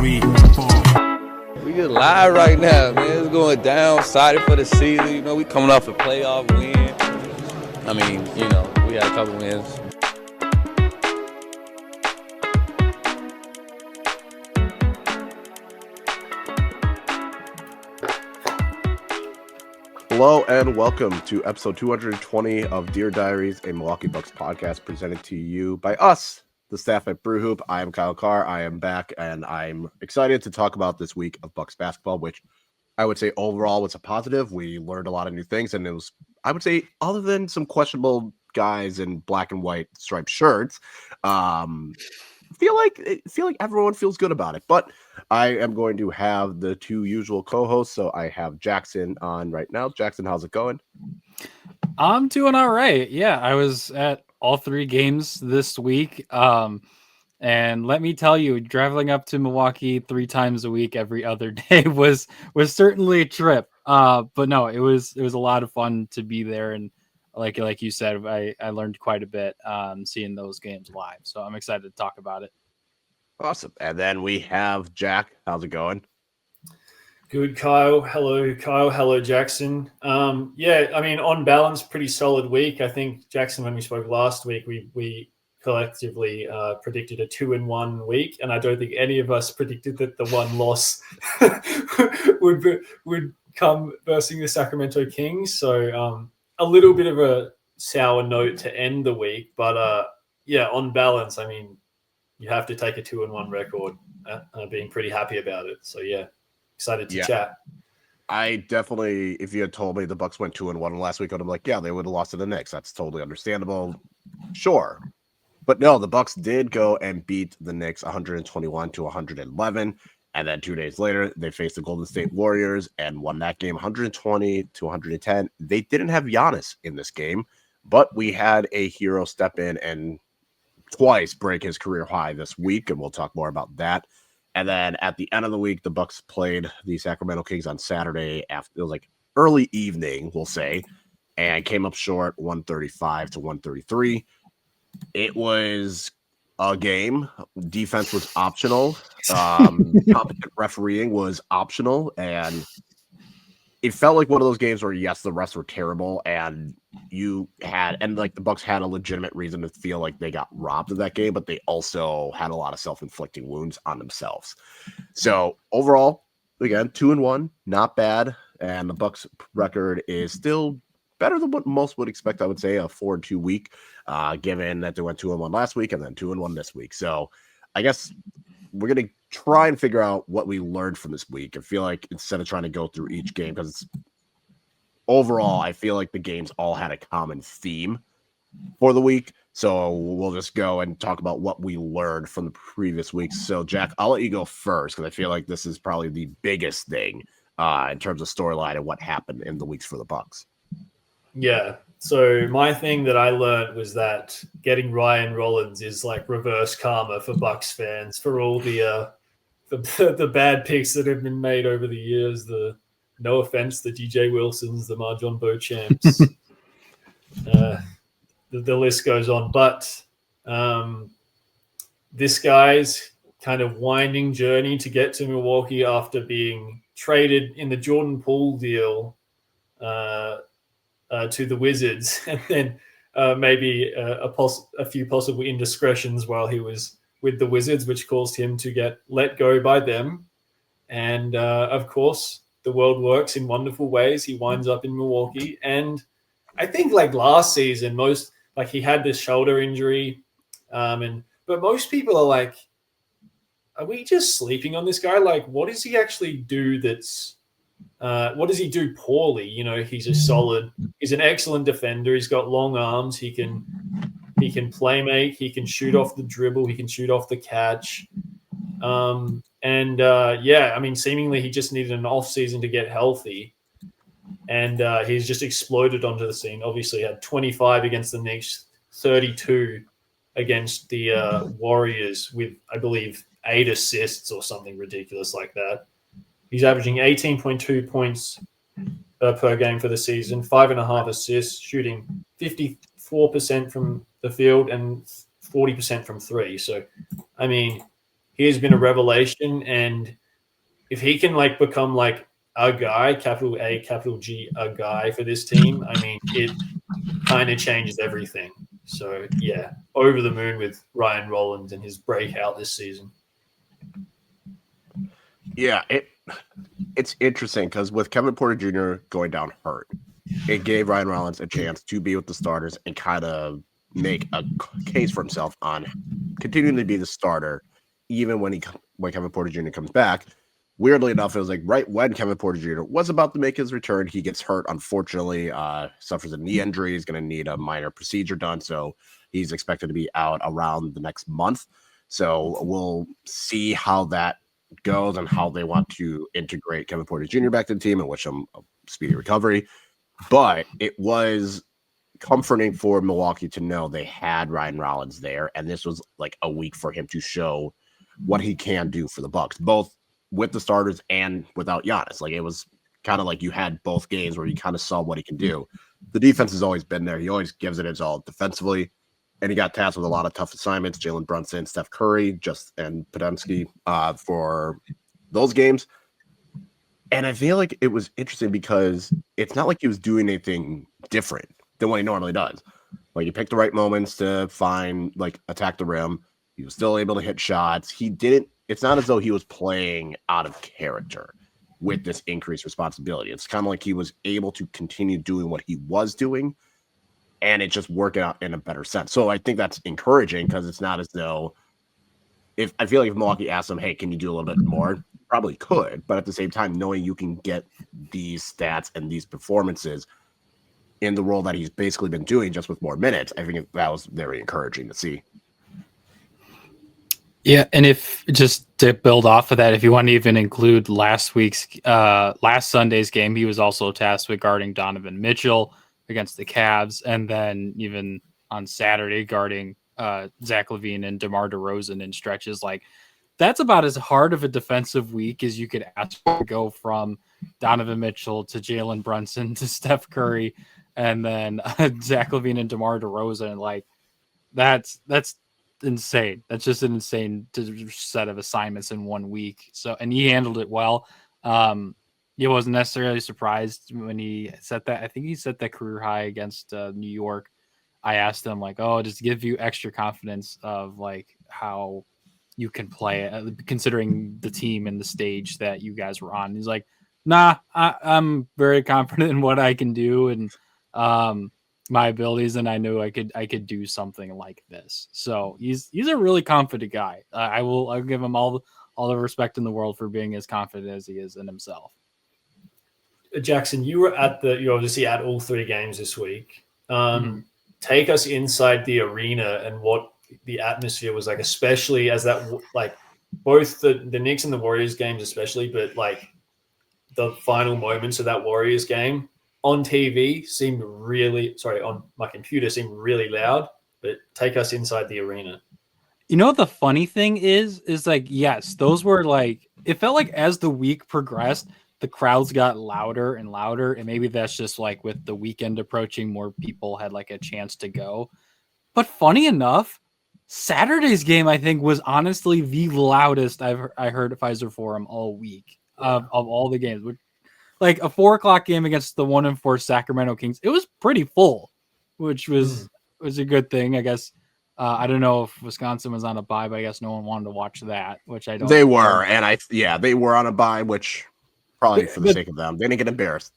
3, 4. We just live right now, man. It's going down, excited for the season. You know, we coming off a playoff win. I mean, you know, we had a couple wins. Hello and welcome to episode 220 of Dear Diaries, a Milwaukee Bucks podcast presented to you by us, the staff at Brew Hoop. I am Kyle Carr. I am back, and I'm excited to talk about this week of Bucks basketball, which I would say overall was a positive. We learned a lot of new things, and it was, I would say, other than some questionable guys in black and white striped shirts, feel like everyone feels good about it. But I am going to have the two usual co-hosts. So I have Jackson on right now. Jackson, how's it going? I'm doing all right. Yeah, I was at all three games this week. And let me tell you, traveling up to Milwaukee 3 times a week every other day was certainly a trip. But no, it was a lot of fun to be there, and like you said, I learned quite a bit seeing those games live. So I'm excited to talk about it. Awesome. And then we have Jack. How's it going? Good, Kyle. Hello, Kyle. Hello, Jackson. Yeah, I mean, on balance, pretty solid week. I think, Jackson, when we spoke last week, we collectively predicted a 2-1 week, and I don't think any of us predicted that the one loss would come versing the Sacramento Kings. So a little bit of a sour note to end the week, but yeah, on balance, I mean, you have to take a 2-1 record. Being pretty happy about it. So yeah, excited to chat. I definitely, if you had told me the Bucks went 2-1 last week, I'd be like, yeah, they would have lost to the Knicks. That's totally understandable. Sure. But no, the Bucks did go and beat the Knicks 121-111. And then 2 days later, they faced the Golden State Warriors and won that game 120-110. They didn't have Giannis in this game, but we had a hero step in and twice break his career high this week, and we'll talk more about that. And then at the end of the week, the Bucks played the Sacramento Kings on Saturday after it was like early evening, we'll say, and came up short 135-133. It was a game. Defense was optional. Competent refereeing was optional, and it felt like one of those games where, yes, the refs were terrible, and the Bucks had a legitimate reason to feel like they got robbed of that game, but they also had a lot of self-inflicting wounds on themselves. So overall, again, 2-1, not bad, and the Bucks record is still better than what most would expect. I would say a 4-2 week, given that they went 2-1 last week and then 2-1 this week. So I guess we're going to try and figure out what we learned from this week. I feel like instead of trying to go through each game, because overall, I feel like the games all had a common theme for the week. So we'll just go and talk about what we learned from the previous weeks. So Jack, I'll let you go first, because I feel like this is probably the biggest thing in terms of storyline and what happened in the weeks for the Bucks. Yeah. So my thing that I learned was that getting Ryan Rollins is like reverse karma for Bucks fans for all the bad picks that have been made over the years. No offense, the DJ Wilsons, the Marjon Beauchamps, the list goes on. But this guy's kind of winding journey to get to Milwaukee after being traded in the Jordan Poole deal to the Wizards, and then maybe a few possible indiscretions while he was with the Wizards, which caused him to get let go by them. And of course, the world works in wonderful ways. He winds up in Milwaukee, and I think like last season, he had this shoulder injury, but most people are like, are we just sleeping on this guy? Like, what does he actually do what does he do poorly? You know, he's an excellent defender. He's got long arms. He can play make. He can shoot off the dribble. He can shoot off the catch. I mean, seemingly he just needed an off season to get healthy. And he's just exploded onto the scene. Obviously had 25 against the Knicks, 32 against the Warriors with, I believe, 8 assists or something ridiculous like that. He's averaging 18.2 points per game for the season, 5.5 assists, shooting 54% from the field and 40% from three. So, I mean, he has been a revelation. And if he can like become like a guy, capital A, capital G, a guy for this team, I mean, it kind of changes everything. So yeah, over the moon with Ryan Rollins and his breakout this season. Yeah, it's interesting because with Kevin Porter Jr. going down hurt, it gave Ryan Rollins a chance to be with the starters and kind of make a case for himself on continuing to be the starter, even when Kevin Porter Jr. comes back. Weirdly enough, it was like right when Kevin Porter Jr. was about to make his return, he gets hurt. Unfortunately, suffers a knee injury. He's going to need a minor procedure done, so he's expected to be out around the next month. So we'll see how that goes and how they want to integrate Kevin Porter Jr. back to the team and wish him a speedy recovery. But it was comforting for Milwaukee to know they had Ryan Rollins there, and this was like a week for him to show what he can do for the Bucks, both with the starters and without Giannis. Like, it was kind of like you had both games where you kind of saw what he can do. The defense has always been there. He always gives it his all defensively, and he got tasked with a lot of tough assignments. Jalen Brunson, Steph Curry, and Podemski for those games. And I feel like it was interesting because it's not like he was doing anything different than what he normally does. Like, he picked the right moments to attack the rim. He was still able to hit shots. It's not as though he was playing out of character with this increased responsibility. It's kind of like he was able to continue doing what he was doing, and it just worked out in a better sense. So I think that's encouraging because it's not as though if Milwaukee asked him, hey, can you do a little bit more? Probably could, but at the same time, knowing you can get these stats and these performances in the role that he's basically been doing just with more minutes, I think that was very encouraging to see. Yeah, and if just to build off of that, if you want to even include last Sunday's game, he was also tasked with guarding Donovan Mitchell against the Cavs, and then even on Saturday guarding Zach LaVine and DeMar DeRozan in stretches. Like, that's about as hard of a defensive week as you could ask for to go from Donovan Mitchell to Jalen Brunson to Steph Curry, and then Zach LaVine and DeMar DeRozan. Like, that's insane. That's just an insane set of assignments in 1 week. So, and he handled it well. He wasn't necessarily surprised when he set that. I think he set that career high against New York. I asked him, like, oh, just give you extra confidence of like how you can play considering the team and the stage that you guys were on. He's like, nah, I'm very confident in what I can do and my abilities, and I knew I could do something like this. So he's a really confident guy. I'll give him all the respect in the world for being as confident as he is in himself. Jackson, you're obviously at all 3 games this week. Take us inside the arena and what the atmosphere was like, especially as that, like, both the Knicks and the Warriors games, especially, but like the final moments of that Warriors game on TV on my computer seemed really loud. But take us inside the arena. You know what the funny thing is like, yes, those were like, it felt like as the week progressed, the crowds got louder and louder, and maybe that's just like with the weekend approaching, more people had like a chance to go. But funny enough, Saturday's game, I think, was honestly the loudest I heard at Pfizer Forum all week of all the games. Like a 4:00 game against the 1-4 Sacramento Kings, it was pretty full, which was a good thing, I guess. I don't know if Wisconsin was on a bye, but I guess no one wanted to watch that, which I don't. They were, and they were on a bye, which probably for the sake of them, they didn't get embarrassed.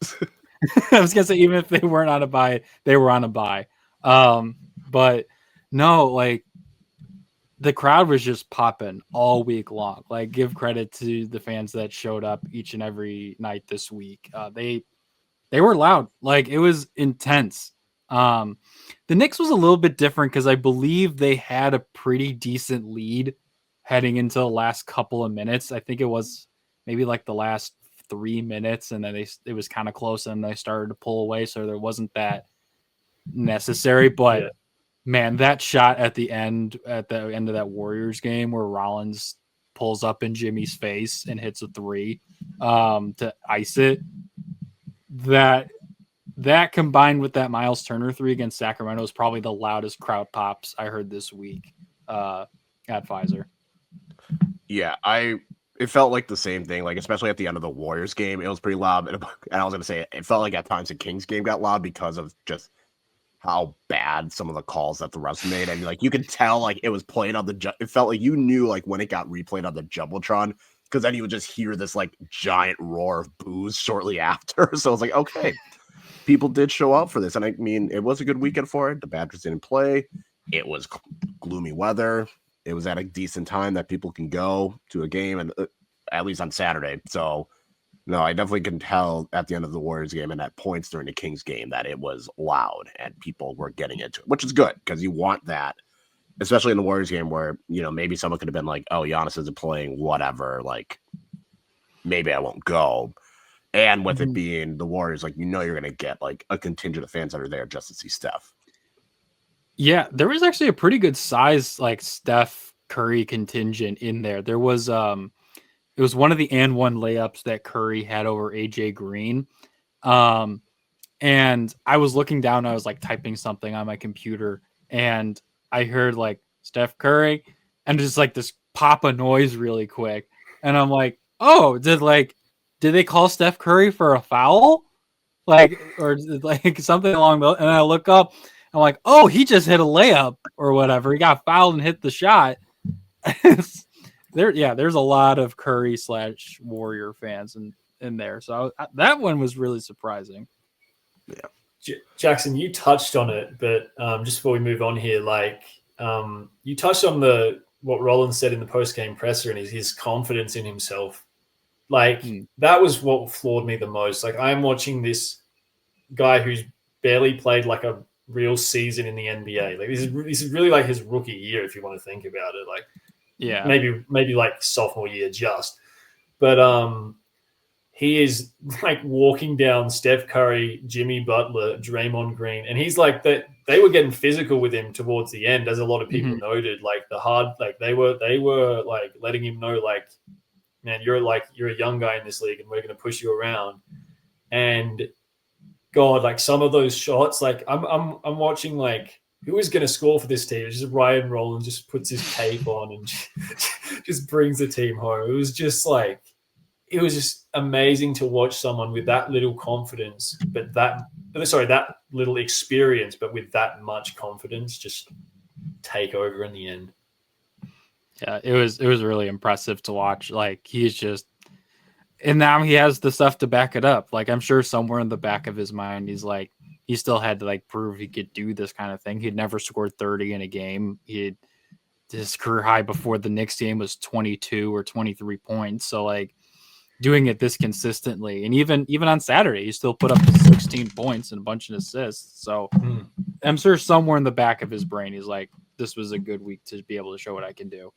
I was gonna say, even if they weren't on a bye, they were on a bye. But no, like, the crowd was just popping all week long. Like, give credit to the fans that showed up each and every night this week. They were loud. Like, it was intense. The Knicks was a little bit different because I believe they had a pretty decent lead heading into the last couple of minutes. I think it was maybe like the last 3 minutes, and then it was kind of close, and they started to pull away, so there wasn't that necessary. But man, that shot at the end of that Warriors game where Rollins pulls up in Jimmy's face and hits a 3 to ice it, that combined with that Miles Turner 3 against Sacramento is probably the loudest crowd pops I heard this week at Pfizer. Yeah, it felt like the same thing, like especially at the end of the Warriors game, it was pretty loud. And I was gonna say it felt like at times the Kings game got loud because of just how bad some of the calls that the refs made, and like you could tell like it was playing on the it felt like you knew like when it got replayed on the Jumbotron, because then you would just hear this like giant roar of boos shortly after. So I was like, okay, people did show up for this, and I mean it was a good weekend for it. The Badgers didn't play. It was gloomy weather. It was at a decent time that people can go to a game, and at least on Saturday. So no, I definitely can tell at the end of the Warriors game and at points during the Kings game that it was loud and people were getting into it, which is good because you want that, especially in the Warriors game where, you know, maybe someone could have been like, oh, Giannis isn't playing, whatever. Like, maybe I won't go. And with it being the Warriors, like, you know, you're going to get like a contingent of fans that are there just to see Steph. Yeah, there was actually a pretty good size like Steph Curry contingent in there. There was it was one of the and one layups that Curry had over AJ Green. And I was looking down, I was like typing something on my computer, and I heard like Steph Curry and just like this pop of noise really quick. And I'm like, oh, did they call Steph Curry for a foul? Like, or like something along those, and I look up, I'm like, oh, he just hit a layup or whatever. He got fouled and hit the shot. There's a lot of Curry / Warrior fans in there. So that one was really surprising. Yeah. Jackson, you touched on it, but just before we move on here, like you touched on what Rollins said in the post-game presser and his confidence in himself. Like that was what floored me the most. Like I'm watching this guy who's barely played like a real season in the NBA. Like this is really like his rookie year, if you want to think about it. Like maybe like sophomore year just. But he is like walking down Steph Curry, Jimmy Butler, Draymond Green, and he's like that. They were getting physical with him towards the end, as a lot of people noted. Like they were like letting him know, like, man, you're a young guy in this league, and we're going to push you around. And God, like some of those shots, like I'm watching like who is going to score for this team? It's just Ryan Rollins just puts his cape on and just brings the team home. It was just amazing to watch someone with that little confidence, but that little experience, but with that much confidence, just take over in the end. Yeah, it was really impressive to watch. Like he's just, and now he has the stuff to back it up. Like I'm sure somewhere in the back of his mind, he's like, he still had to like prove he could do this kind of thing. He'd never scored 30 in a game. His career high before the Knicks game was 22 or 23 points. So like doing it this consistently, and even on Saturday, he still put up 16 points and a bunch of assists. So I'm sure somewhere in the back of his brain, he's like, this was a good week to be able to show what I can do.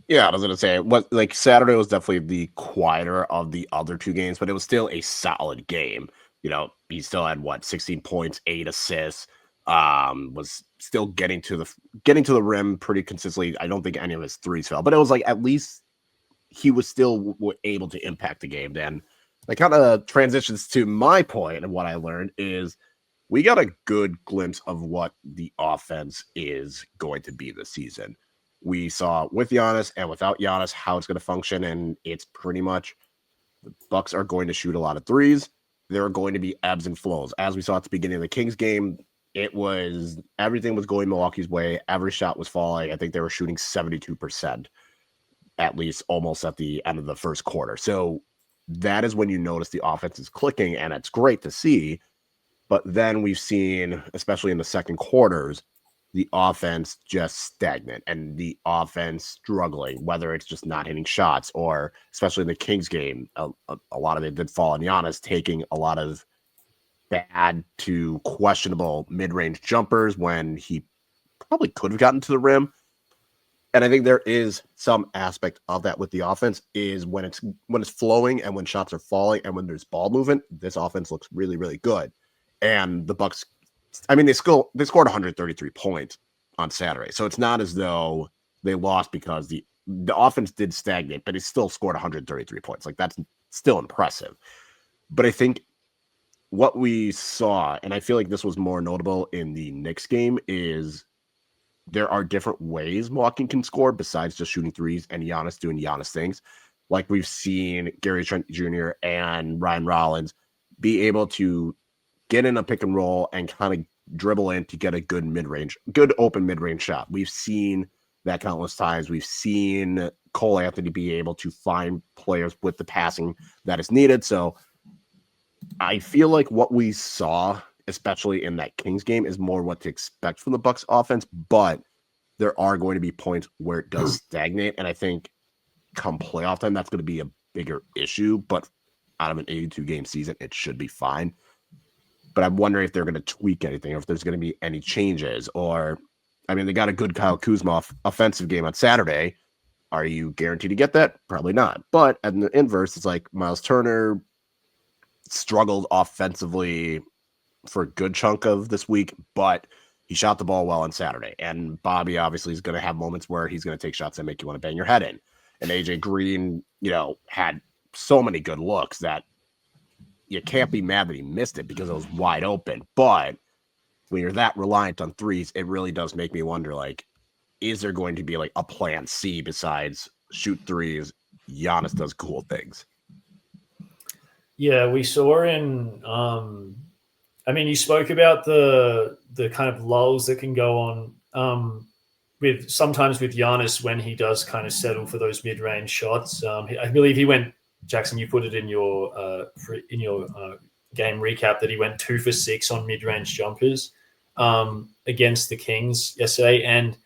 Yeah, I was going to say, like Saturday was definitely the quieter of the other two games, but it was still a solid game. You know, he still had 16 points, 8 assists, was still getting to the rim pretty consistently. I don't think any of his threes fell, but it was like at least he was still able to impact the game. Then that kind of transitions to my point, and what I learned is we got a good glimpse of what the offense is going to be this season. We saw with Giannis and without Giannis how it's going to function, and it's pretty much the Bucks are going to shoot a lot of threes. There are going to be ebbs and flows. As we saw at the beginning of the Kings game, everything was going Milwaukee's way. Every shot was falling. I think they were shooting 72%, at least almost at the end of the first quarter. So that is when you notice the offense is clicking, and it's great to see. But then we've seen, especially in the second quarters, the offense just stagnant and the offense struggling, whether it's just not hitting shots or, especially in the Kings game, a lot of it did fall on Giannis taking a lot of bad to questionable mid-range jumpers when he probably could have gotten to the rim. And I think there is some aspect of that with the offense is when it's flowing and when shots are falling and when there's ball movement, this offense looks really, really good. And the Bucks, I mean, they scored 133 points on Saturday. So it's not as though they lost because the offense did stagnate, but it still scored 133 points. Like that's still impressive. But I think what we saw, and I feel like this was more notable in the Knicks game, is there are different ways Milwaukee can score besides just shooting threes and Giannis doing Giannis things. Like we've seen Gary Trent Jr. and Ryan Rollins be able to get in a pick and roll and kind of dribble in to get a good open mid-range shot. We've seen that countless times. We've seen Cole Anthony be able to find players with the passing that is needed. So I feel like what we saw, especially in that Kings game, is more what to expect from the Bucks offense, but there are going to be points where it does stagnate. And I think come playoff time, that's going to be a bigger issue, but out of an 82 game season, it should be fine. But I'm wondering if they're going to tweak anything, or if there's going to be any changes. Or, I mean, they got a good Kyle Kuzma offensive game on Saturday. Are you guaranteed to get that? Probably not. But at the inverse, it's like Miles Turner struggled offensively for a good chunk of this week, but he shot the ball well on Saturday. And Bobby obviously is going to have moments where he's going to take shots that make you want to bang your head in. And AJ Green, had so many good looks that you can't be mad that he missed it because it was wide open. But when you're that reliant on threes, it really does make me wonder, like, is there going to be like a plan C besides shoot threes? Giannis does cool things. Yeah, we saw in you spoke about the kind of lulls that can go on sometimes with Giannis when he does kind of settle for those mid-range shots. I believe he went, Jackson, you put it in your game recap that he went 2 for 6 on mid-range jumpers against the Kings yesterday. And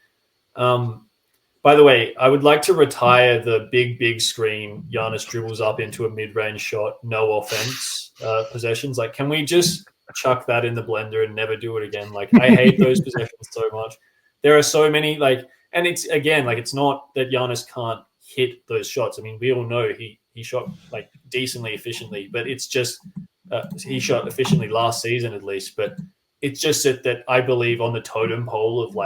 by the way, I would like to retire the big screen Giannis dribbles up into a mid-range shot, no offense possessions. Like, can we just chuck that in the blender and never do it again? Like, I hate those possessions so much. There are so many, and it's, again, it's not that Giannis can't hit those shots. I mean, we all know he shot decently efficiently, but it's just he shot efficiently last season at least. But it's just that I believe on the totem pole of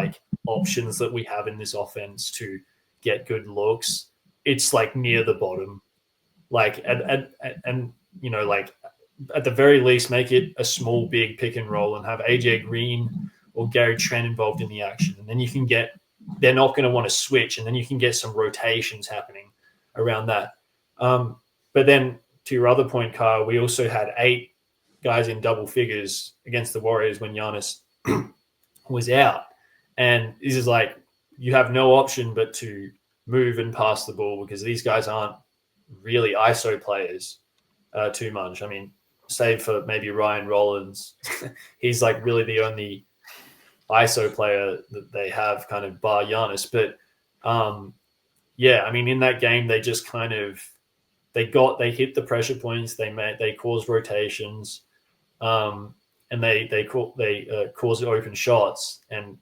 options that we have in this offense to get good looks, it's near the bottom. At the very least, make it a small big pick and roll and have AJ Green or Gary Trent involved in the action, and then they're not going to want to switch, and then you can get some rotations happening around that. But then to your other point, Kyle, we also had 8 guys in double figures against the Warriors when Giannis was out. And this is you have no option but to move and pass the ball because these guys aren't really ISO players too much. I mean, save for maybe Ryan Rollins, he's really the only ISO player that they have kind of bar Giannis. But in that game, they just kind of, they hit the pressure points. They caused rotations, and they caused open shots, and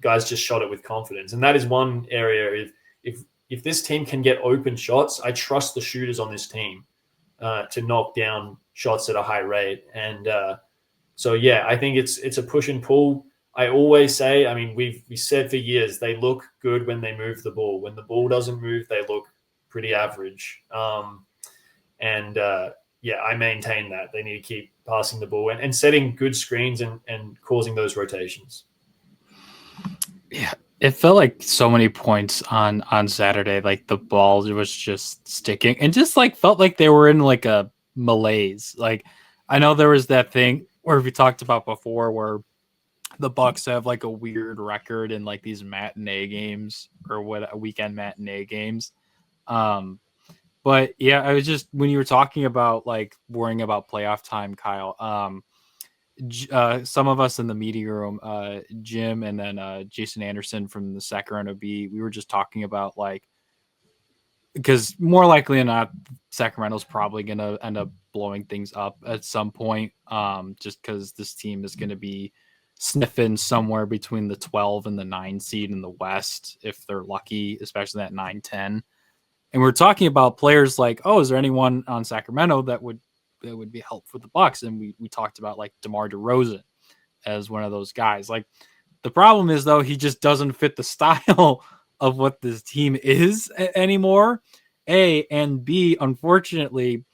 guys just shot it with confidence. And that is one area. If this team can get open shots, I trust the shooters on this team to knock down shots at a high rate. And I think it's a push and pull. I always say, I mean, we said for years, they look good when they move the ball. When the ball doesn't move, they look pretty average. I maintain that. They need to keep passing the ball and setting good screens and causing those rotations. Yeah, it felt like so many points on Saturday. The ball was just sticking and just felt like they were in a malaise. I know there was that thing where we talked about before where the Bucks have a weird record in these matinee games or weekend matinee games. But yeah, I was just, when you were talking about worrying about playoff time, Kyle, some of us in the media room, Jim and then Jason Anderson from the Sacramento Bee, we were just talking about because more likely than not, Sacramento's probably going to end up blowing things up at some point, just because this team is going to be sniffing somewhere between the 12 and the 9 seed in the West, if they're lucky, especially that 9-10. And we're talking about players is there anyone on Sacramento that would be helpful for the Bucks? And we talked about DeMar DeRozan as one of those guys. The problem is, though, he just doesn't fit the style of what this team is anymore. A, and B, unfortunately,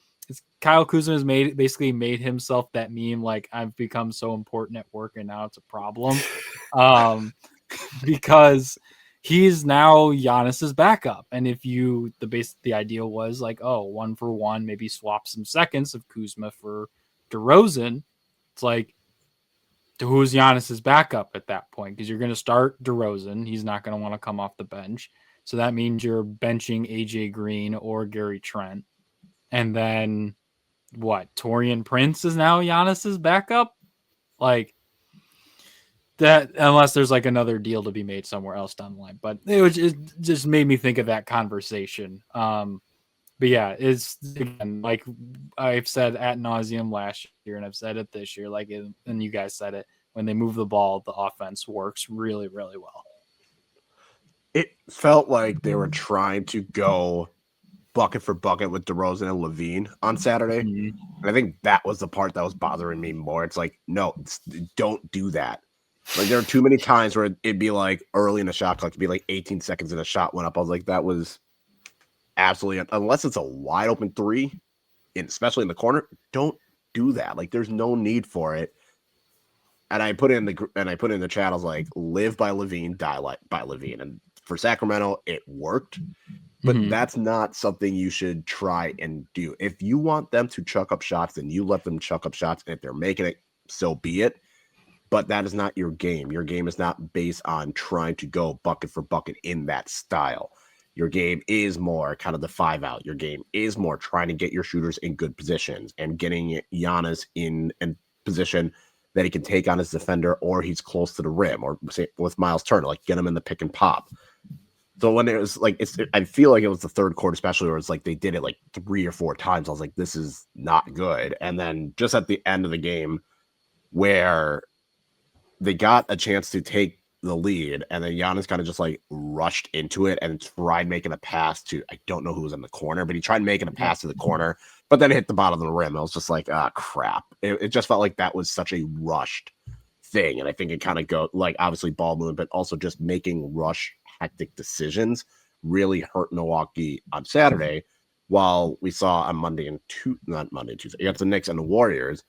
Kyle Kuzma has basically made himself that meme. I've become so important at work and now it's a problem. because he's now Giannis's backup. And if the idea was like, oh, 1-for-1, maybe swap some seconds of Kuzma for DeRozan. It's like, who's Giannis's backup at that point? Because you're going to start DeRozan. He's not going to want to come off the bench. So that means you're benching AJ Green or Gary Trent. And then what? Taurean Prince is now Giannis's backup? Like that, unless there's like another deal to be made somewhere else down the line. But it just made me think of that conversation. But yeah, it's again, like I've said ad nauseum last year, and I've said it this year, and you guys said it, when they move the ball, the offense works really, really well. It felt like they were trying to go bucket for bucket with DeRozan and Levine on Saturday. Mm-hmm. And I think that was the part that was bothering me more. It's like, no, don't do that. Like, there are too many times where it'd be like early in the shot clock, it'd be like 18 seconds and a shot went up. I was like, that was absolutely, unless it's a wide open three, especially in the corner, don't do that. Like, there's no need for it. And I put in the chat, I was like, live by Levine, die by Levine. And for Sacramento, it worked. But that's not something you should try and do. If you want them to chuck up shots, then you let them chuck up shots. And if they're making it, so be it. But that is not your game. Your game is not based on trying to go bucket for bucket in that style. Your game is more kind of the 5-out. Your game is more trying to get your shooters in good positions and getting Giannis in a position that he can take on his defender, or he's close to the rim, or say with Miles Turner, like get him in the pick and pop. So when it was like, I feel like it was the third quarter, especially where it's like they did it like 3 or 4 times. I was like, this is not good. And then just at the end of the game, where they got a chance to take the lead, and then Giannis kind of just like rushed into it and tried making a pass to, I don't know who was in the corner, but he tried making a pass to the corner, but then hit the bottom of the rim. I was just like, crap. It just felt like that was such a rushed thing. And I think it kind of go like, obviously ball movement, but also just making hectic decisions really hurt Milwaukee on Saturday, while we saw on Tuesday, you got the Knicks and the Warriors,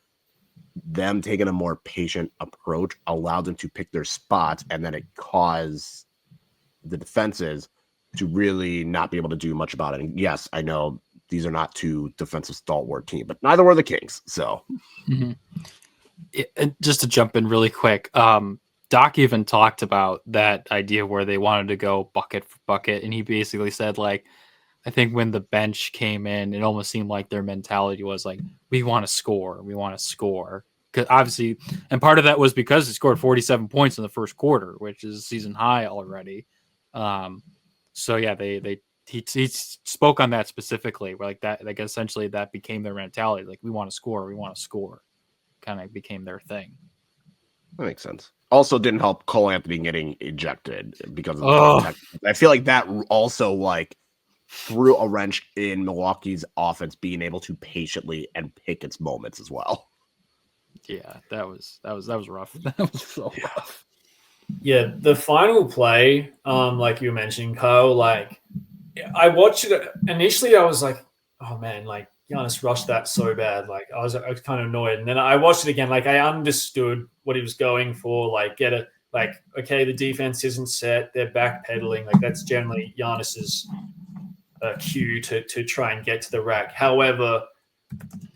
them taking a more patient approach allowed them to pick their spots, and then it caused the defenses to really not be able to do much about it. And yes, I know these are not 2 defensive stalwart teams, but neither were the Kings. So just to jump in really quick, Doc even talked about that idea where they wanted to go bucket for bucket, and he basically said, like, I think when the bench came in, it almost seemed like their mentality was like, we want to score. Because obviously, and part of that was because he scored 47 points in the first quarter, which is a season high already. So yeah, he spoke on that specifically, where like that, like essentially that became their mentality. Like, we want to score. Kind of became their thing. That makes sense. Also didn't help Cole Anthony getting ejected because of I feel like that also like threw a wrench in Milwaukee's offense being able to patiently and pick its moments as well. Yeah, that was rough. That was so rough. Yeah, the final play, like you were mentioning, Kyle, like I watched it initially, I was like, oh man, like Giannis rushed that so bad. Like I was kind of annoyed. And then I watched it again, like I understood what he was going for, like okay, the defense isn't set, they're backpedaling, like that's generally Giannis's cue to try and get to the rack. However,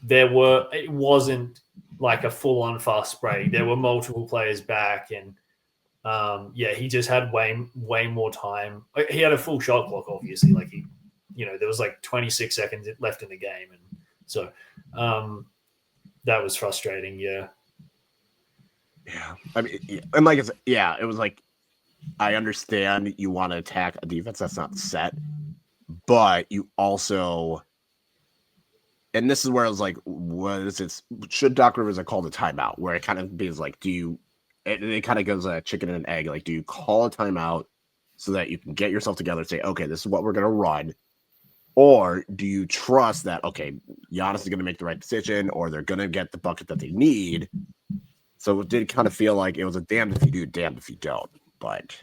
it wasn't like a full-on fast break. There were multiple players back, and he just had way more time. He had a full shot clock, obviously. Like there was like 26 seconds left in the game, and so that was frustrating. Yeah. I mean, and like it was like, I understand you want to attack a defense that's not set, but you also, and this is where I was like, should Doc Rivers have called a timeout? Where it kind of be like, it kind of goes a chicken and an egg. Like, do you call a timeout so that you can get yourself together and say, okay, this is what we're going to run? Or do you trust that, okay, Giannis is going to make the right decision, or they're going to get the bucket that they need? So it did kind of feel like it was a damned if you do, damned if you don't. But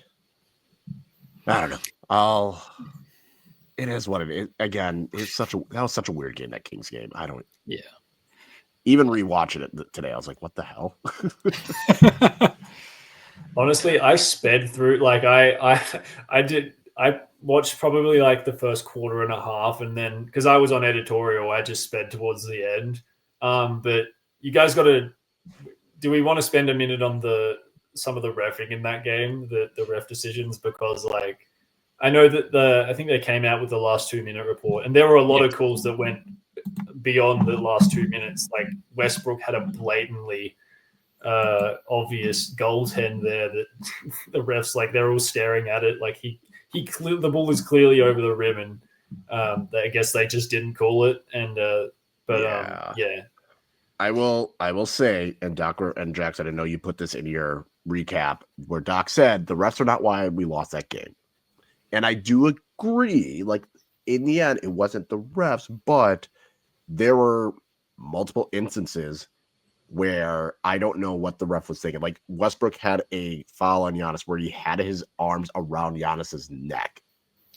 I don't know. It is what it is. Again, that was such a weird game, that Kings game. Even rewatching it today, I was like, what the hell? Honestly, I sped through. Like I watched probably like the first quarter and a half, and then because I was on editorial, I just sped towards the end. But you guys got to. Do we want to spend a minute on some of the reffing in that game, the ref decisions? Because like I know that I think they came out with the last 2 minute report, and there were a lot of calls that went beyond the last 2 minutes. Like Westbrook had a blatantly obvious goaltend there that the refs like they're all staring at it. Like the ball is clearly over the rim, and I guess they just didn't call it. And yeah. I will say, and Doc and Jax, I didn't know you put this in your recap where Doc said the refs are not why we lost that game. And I do agree, like in the end, it wasn't the refs, but there were multiple instances where I don't know what the ref was thinking. Like Westbrook had a foul on Giannis where he had his arms around Giannis's neck.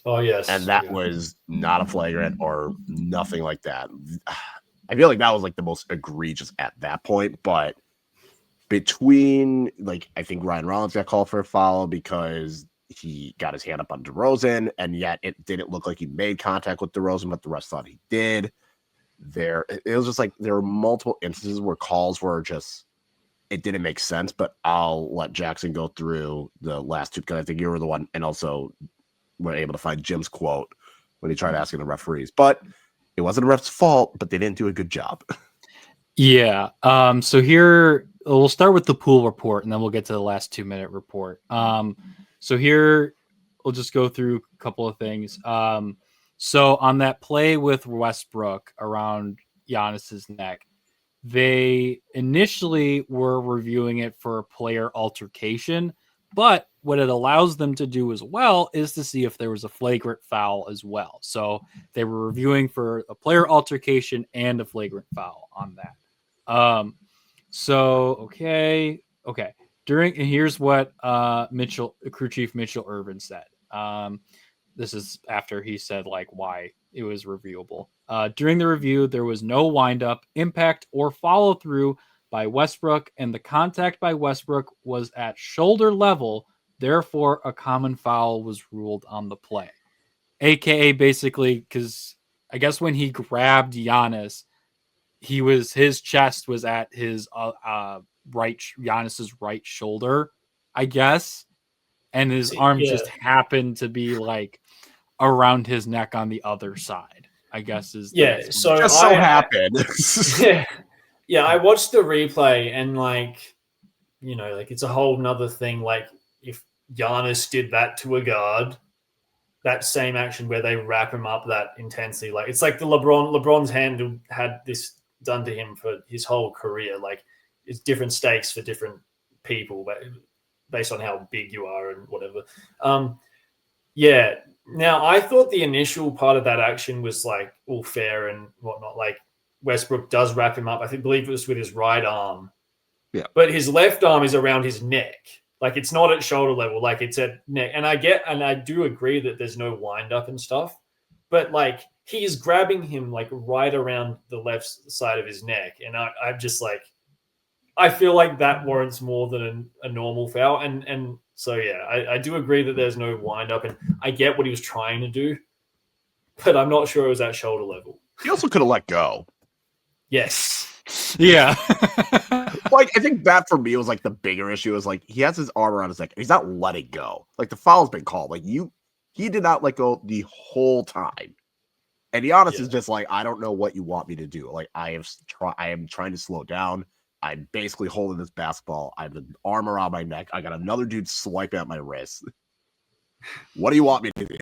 Oh, yes. And that was not a flagrant or nothing like that. I feel like that was like the most egregious at that point, but between like I think Ryan Rollins got called for a foul because he got his hand up on DeRozan, and yet it didn't look like he made contact with DeRozan, but the rest thought he did. It was just like there were multiple instances where calls were just it didn't make sense, but I'll let Jackson go through the last two because I think you were the one, and also were able to find Jim's quote when he tried asking the referees, but it wasn't a ref's fault, but they didn't do a good job. Yeah. So here we'll start with the pool report, and then we'll get to the last 2 minute report. So here we'll just go through a couple of things. So on that play with Westbrook around Giannis's neck, they initially were reviewing it for a player altercation, but what it allows them to do as well is to see if there was a flagrant foul as well. So they were reviewing for a player altercation and a flagrant foul on that. Okay. And here's what crew chief Mitchell Irvin said. This is after he said like why it was reviewable. During the review, there was no windup, impact, or follow through by Westbrook, and the contact by Westbrook was at shoulder level. Therefore, a common foul was ruled on the play. AKA basically, because I guess when he grabbed Giannis, his chest was at his Giannis's right shoulder, I guess, and his arm just happened to be like around his neck on the other side, I guess is so just so happened. Yeah, I watched the replay and like, you know, like it's a whole nother thing. Like if Giannis did that to a guard, that same action where they wrap him up that intensely, like it's like LeBron's hand had this done to him for his whole career. Like it's different stakes for different people based on how big you are and whatever. Yeah. Now I thought the initial part of that action was like all fair and whatnot. Like Westbrook does wrap him up. I believe it was with his right arm. Yeah. But his left arm is around his neck. Like it's not at shoulder level, like it's at neck. And I do agree that there's no wind up and stuff, but like he is grabbing him like right around the left side of his neck. And I'm just like, I feel like that warrants more than a normal foul. And so, yeah, I do agree that there's no wind up, and I get what he was trying to do, but I'm not sure it was at shoulder level. He also could have let go. Yes. Yeah. Like, I think that for me was like the bigger issue is like he has his arm around his neck. He's not letting go. Like the foul's been called. Like he did not let go the whole time. And Giannis is just like, I don't know what you want me to do. Like I am trying to slow down. I'm basically holding this basketball. I have an arm around my neck. I got another dude swiping at my wrist. What do you want me to do?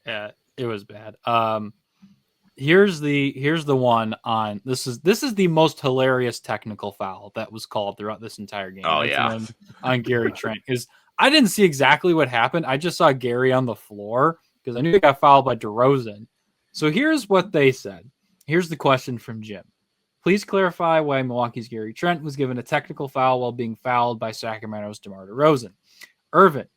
Yeah, it was bad. Here's the one on this is the most hilarious technical foul that was called throughout this entire game. Oh, That's yeah. on Gary Trent, because I didn't see exactly what happened. I just saw Gary on the floor because I knew he got fouled by DeRozan. So here's what they said. Here's the question from Jim. Please clarify why Milwaukee's Gary Trent was given a technical foul while being fouled by Sacramento's DeMar DeRozan. Irvin,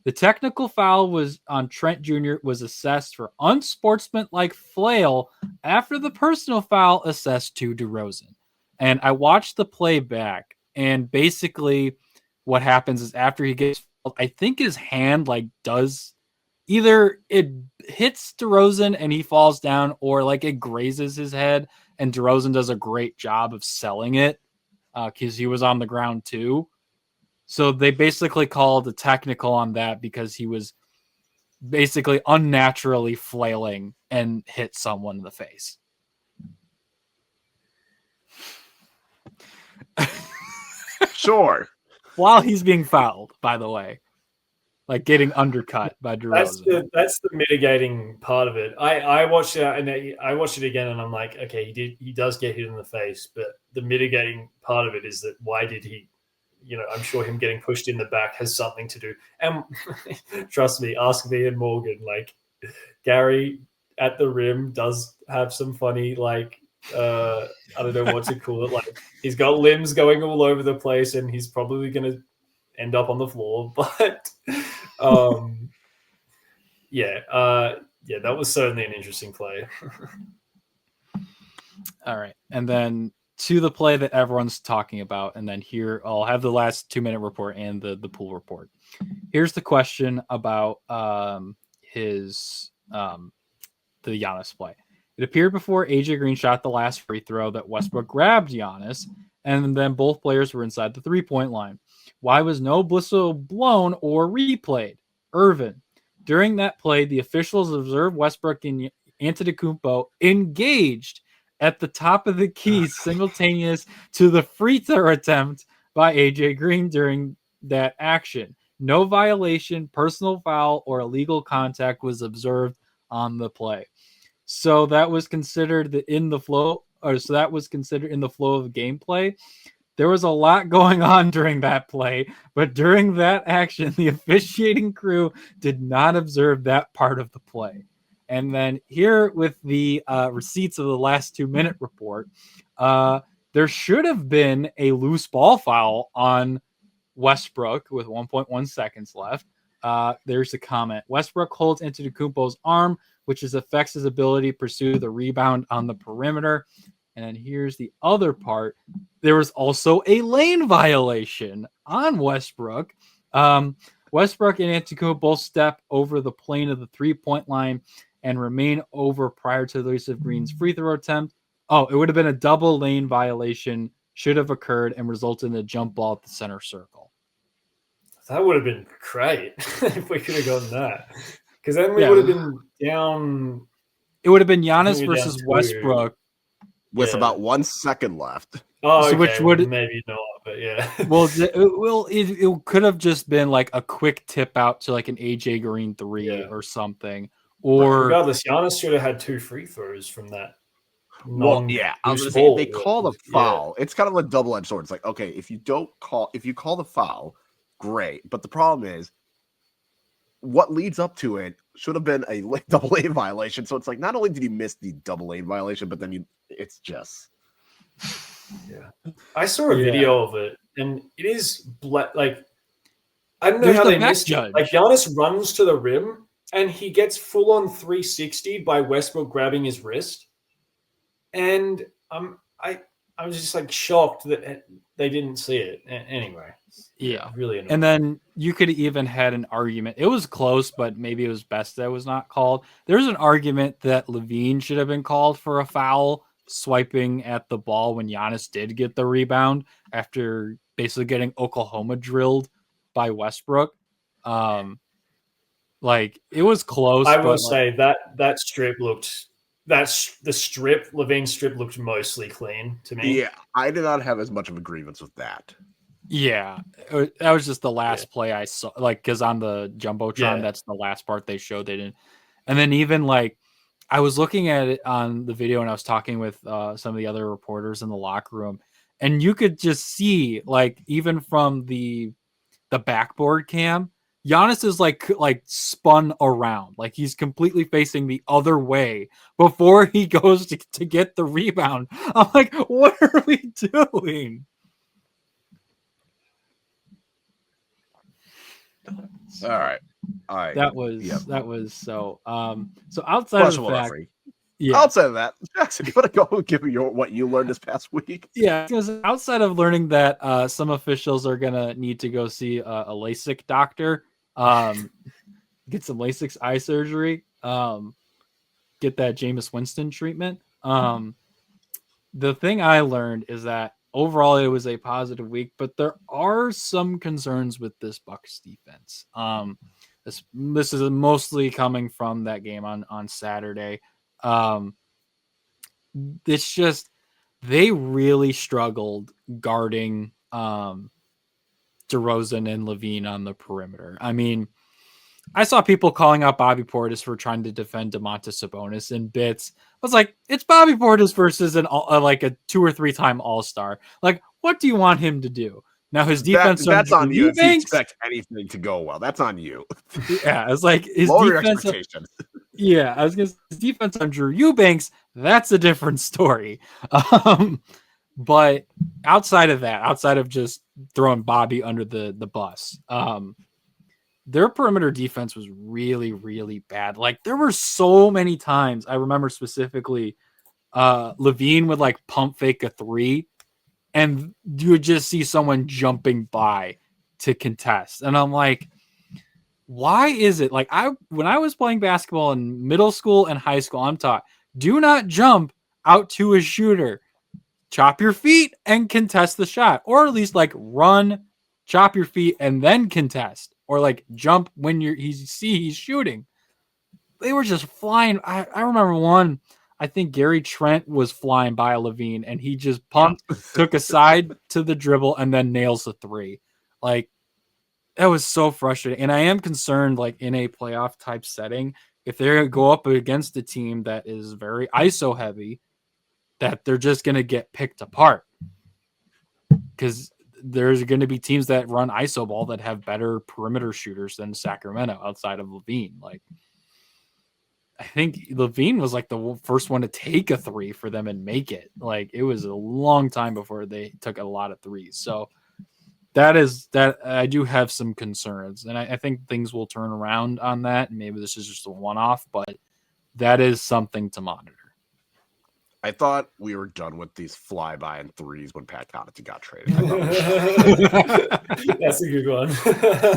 the technical foul was on Trent Jr. was assessed for unsportsmanlike flail after the personal foul assessed to DeRozan. And I watched the play back, and basically what happens is after he gets, I think his hand like does either it hits DeRozan and he falls down, or like it grazes his head, and DeRozan does a great job of selling it because he was on the ground too. So they basically called a technical on that because he was basically unnaturally flailing and hit someone in the face. Sure. While he's being fouled, by the way. Like getting undercut by DeRozan. That's the mitigating part of it. I watched it and I watched it again, and I'm like, okay, he does get hit in the face, but the mitigating part of it is that why did he? I'm sure him getting pushed in the back has something to do. And trust me, ask me and Morgan. Like Gary at the rim does have some funny I don't know what to call it. Like he's got limbs going all over the place, and he's probably going to end up on the floor, but that was certainly an interesting play. All right, and then to the play that everyone's talking about, and then here I'll have the last 2-minute report and the pool report. Here's the question about the Giannis play. It appeared before AJ Green shot the last free throw that Westbrook grabbed Giannis, and then both players were inside the 3-point line. Why was no whistle blown or replayed? Irvin. During that play, the officials observed Westbrook and Antetokounmpo engaged at the top of the key simultaneous to the free throw attempt by AJ Green during that action. No violation, personal foul, or illegal contact was observed on the play. So that was considered in the flow of gameplay. There was a lot going on during that play, but during that action, the officiating crew did not observe that part of the play. And then here with the receipts of the last 2-minute report, there should have been a loose ball foul on Westbrook with 1.1 seconds left. There's a comment. Westbrook holds Antetokounmpo's arm, which affects his ability to pursue the rebound on the perimeter. And then here's the other part. There was also a lane violation on Westbrook. Westbrook and Antetokounmpo both step over the plane of the 3-point line and remain over prior to the release of Green's free throw attempt. Oh, it would have been a double lane violation, should have occurred and resulted in a jump ball at the center circle. That would have been great if we could have gotten that. Because then we would have been down. It would have been Giannis versus Westbrook. With about 1 second left. Oh, so okay. Which would maybe not, but yeah. it could have just been like a quick tip out to like an AJ Green 3 or something. Or regardless, Giannis should have had 2 free throws from that. Well, yeah, I was going to say if they call the foul, it's kind of a double-edged sword. It's like, okay, if you call the foul, great, but the problem is what leads up to it should have been a double A violation. So it's like not only did you miss the double A violation, but then it's just I saw a video of it, and it is like I don't know how they missed it. Like Giannis runs to the rim and he gets full on 360 by Westbrook grabbing his wrist, and I was just like shocked that they didn't see it. Anyway, really annoying. And then you could even had an argument. It was close, but maybe it was best that it was not called. There's an argument that Levine should have been called for a foul swiping at the ball when Giannis did get the rebound after basically getting Oklahoma drilled by Westbrook. Like it was close. I will say that strip looked. Levine's strip looked mostly clean to me. Yeah, I did not have as much of a grievance with that. Yeah, that was just the last play I saw. Like, because on the Jumbotron, that's the last part they showed. They didn't. And then even like, I was looking at it on the video and I was talking with some of the other reporters in the locker room, and you could just see, like, even from the backboard cam, Giannis is like spun around, like he's completely facing the other way before he goes to get the rebound. I'm like, what are we doing? All right. That was so. So outside of the fact, Yeah. Outside of that, Jackson, you want to go give me what you learned this past week? Yeah, because outside of learning that some officials are gonna need to go see a LASIK doctor, get some LASIK eye surgery, get that Jameis Winston treatment. The thing I learned is that overall it was a positive week, but there are some concerns with this Bucs defense. This is mostly coming from that game on Saturday. It's just they really struggled guarding DeRozan and Levine on the perimeter. I mean, I saw people calling out Bobby Portis for trying to defend Domantas Sabonis in bits. I was like, it's Bobby Portis versus like a 2 or 3 time All-Star. Like, what do you want him to do? Now his defense That's on you. If you Eubanks, expect anything to go well, that's on you. yeah, it's like his Lower your defense. expectations. Yeah, I was gonna say his defense on Drew Eubanks. That's a different story. But outside of that, outside of just throwing Bobby under the bus, their perimeter defense was really, really bad. Like there were so many times I remember specifically, Levine would like pump fake a 3, and you would just see someone jumping by to contest, and I'm like, why is it like when I was playing basketball in middle school and high school, I'm taught do not jump out to a shooter. Chop your feet and contest the shot, or at least like run, chop your feet and then contest, or like jump when he's shooting. They were just flying. I remember one. I think Gary Trent was flying by Levine and he just pumped, took a side to the dribble and then nails the 3. Like that was so frustrating. And I am concerned, like in a playoff type setting, if they go up against a team that is very ISO heavy, that they're just going to get picked apart because there's going to be teams that run ISO ball that have better perimeter shooters than Sacramento outside of Levine. Like, I think Levine was like the first one to take a 3 for them and make it. Like, it was a long time before they took a lot of 3s. So that I do have some concerns, and I think things will turn around on that. Maybe this is just a one-off, but that is something to monitor. I thought we were done with these flyby and 3s when Pat Connaughton got traded. That's a good one.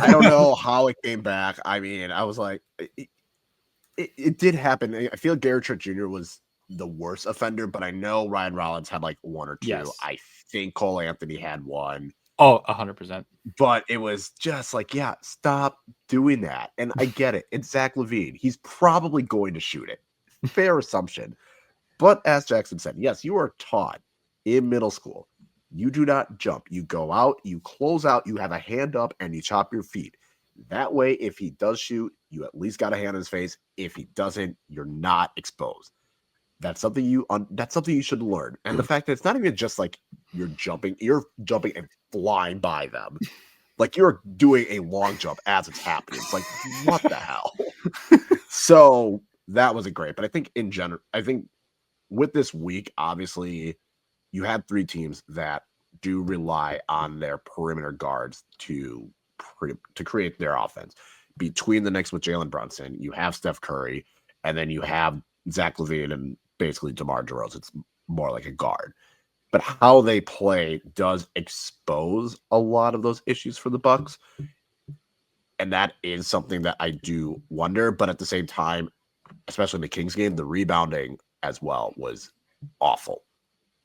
I don't know how it came back. I mean, I was like, it did happen. I feel Gary Trent Jr. was the worst offender, but I know Ryan Rollins had like 1 or 2. Yes. I think Cole Anthony had 1. Oh, 100%. But it was just like, yeah, stop doing that. And I get it. It's Zach LaVine. He's probably going to shoot it. Fair assumption. But as Jackson said, yes, you are taught in middle school, you do not jump. You go out, you close out, you have a hand up, and you chop your feet. That way, if he does shoot, you at least got a hand in his face. If he doesn't, you're not exposed. That's something you should learn. And the fact that it's not even just like you're jumping and flying by them. Like you're doing a long jump as it's happening. It's like, what the hell? So that wasn't great. But I think in general, with this week, obviously, you had 3 teams that do rely on their perimeter guards to create their offense. Between the Knicks with Jalen Brunson, you have Steph Curry, and then you have Zach LaVine and basically DeMar DeRozan. It's more like a guard. But how they play does expose a lot of those issues for the Bucks. And that is something that I do wonder. But at the same time, especially in the Kings game, the rebounding as well was awful.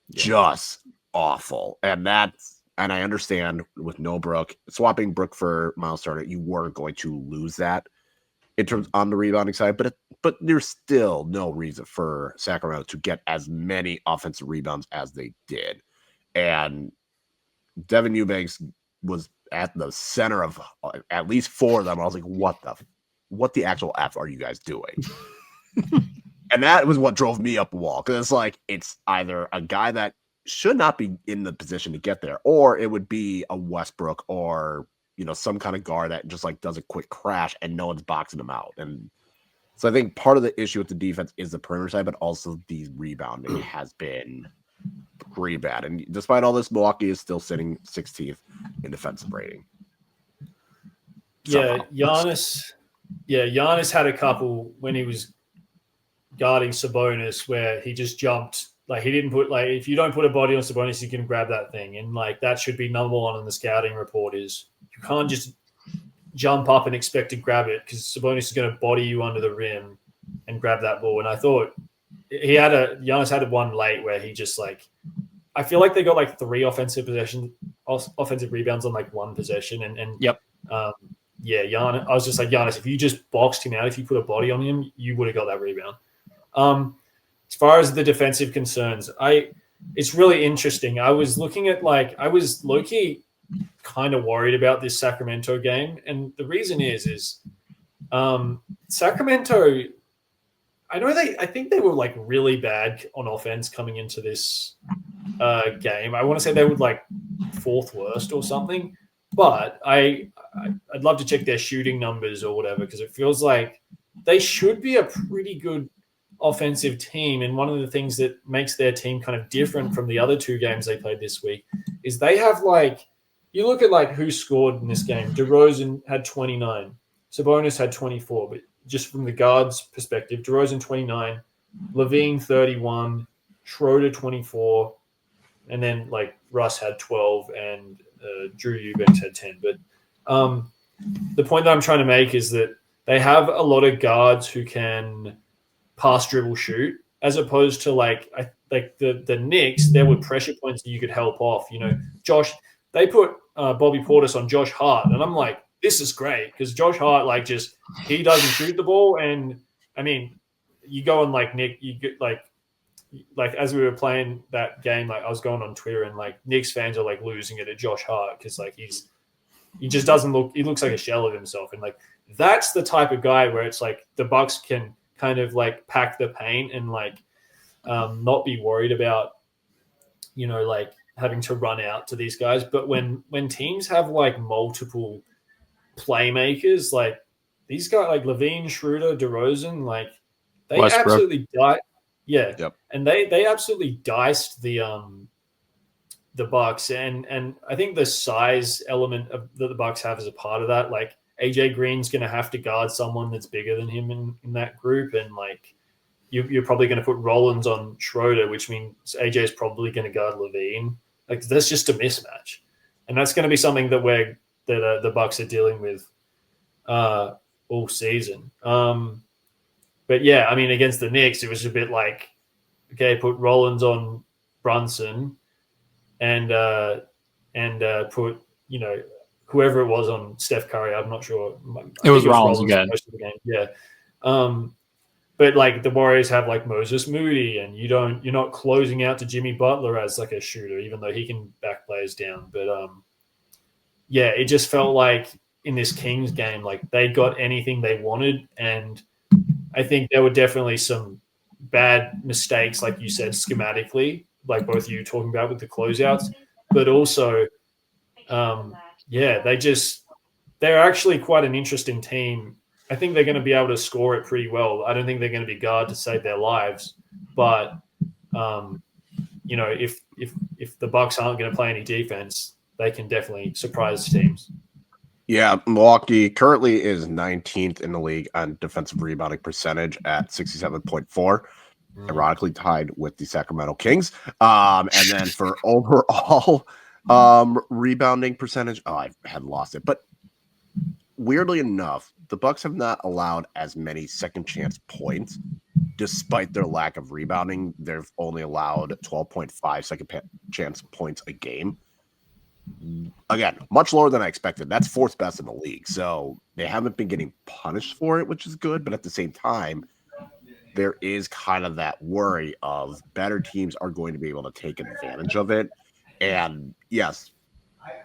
Yeah. Just awful. And I understand with no Brook, swapping Brook for Miles Turner, you weren't going to lose that in terms on the rebounding side, but there's still no reason for Sacramento to get as many offensive rebounds as they did. And Devin Eubanks was at the center of at least 4 of them. I was like, what the actual F are you guys doing? And that was what drove me up the wall. Because it's like, it's either a guy that should not be in the position to get there, or it would be a Westbrook or, some kind of guard that just like does a quick crash and no one's boxing him out. And so I think part of the issue with the defense is the perimeter side, but also the rebounding has been pretty bad. And despite all this, Milwaukee is still sitting 16th in defensive rating. Yeah, Giannis had a couple when he was guarding Sabonis where he just jumped. Like, he didn't put, like, if you don't put a body on Sabonis, you can grab that thing. And, like, that should be number one on the scouting report is you can't just jump up and expect to grab it because Sabonis is going to body you under the rim and grab that ball. And I thought Giannis had one late where he just, like, I feel like they got like 3 offensive rebounds on like one possession. And Yep. Giannis, I was just like, Giannis, if you just boxed him out, if you put a body on him, you would have got that rebound. As far as the defensive concerns, it's really interesting. I was looking at I was low-key kind of worried about this Sacramento game. And the reason is Sacramento, I think they were like really bad on offense coming into this game. I want to say they were like 4th worst or something, but I'd love to check their shooting numbers or whatever, because it feels like they should be a pretty good offensive team. And one of the things that makes their team kind of different from the other 2 games they played this week is they have you look at who scored in this game. DeRozan had 29, Sabonis had 24, but just from the guards' perspective, DeRozan 29, Levine 31, Schroeder 24, and then Russ had 12 and Drew Eubanks had 10. But the point that I'm trying to make is that they have a lot of guards who can pass, dribble, shoot, as opposed to the Knicks. There were pressure points that you could help off. Josh, they put Bobby Portis on Josh Hart, and I'm like, this is great because Josh Hart he doesn't shoot the ball. And I mean, you go on Nick, you get as we were playing that game, I was going on Twitter and Knicks fans are losing it at Josh Hart because he just doesn't look. He looks like a shell of himself, and that's the type of guy where it's the Bucks can kind of pack the paint and not be worried about having to run out to these guys. But when teams have multiple playmakers, these guys Levine, Schroeder, DeRozan, they Westbrook. Absolutely die. Yeah. Yep. And they absolutely diced the Bucks. And I think the size element that the Bucks have is a part of that. AJ Green's going to have to guard someone that's bigger than him in that group. And you're probably going to put Rollins on Schroeder, which means AJ is probably going to guard Levine. That's just a mismatch. And that's going to be something that the Bucks are dealing with all season. But yeah, I mean, against the Knicks, it was a bit okay, put Rollins on Brunson and put, whoever it was on Steph Curry. I'm not sure. It was Rollins again. Most of the game. Yeah. But the Warriors have Moses Moody, and you're not closing out to Jimmy Butler as a shooter, even though he can back players down. But yeah, it just felt in this Kings game, they got anything they wanted. And I think there were definitely some bad mistakes, like you said, schematically, both of you talking about with the closeouts, but also, they're actually quite an interesting team. I think they're going to be able to score it pretty well. I don't think they're going to be guard to save their lives, but if the Bucks aren't going to play any defense, they can definitely surprise teams. Yeah, Milwaukee currently is 19th in the league on defensive rebounding percentage at 67.4, ironically tied with the Sacramento Kings. And then for overall rebounding percentage, I had lost it. But weirdly enough, the Bucks have not allowed as many second chance points, despite their lack of rebounding. They've only allowed 12.5 second chance points a game. Again, much lower than I expected. That's 4th best in the league. So they haven't been getting punished for it, which is good. But at the same time, there is kind of that worry of better teams are going to be able to take advantage of it. And yes,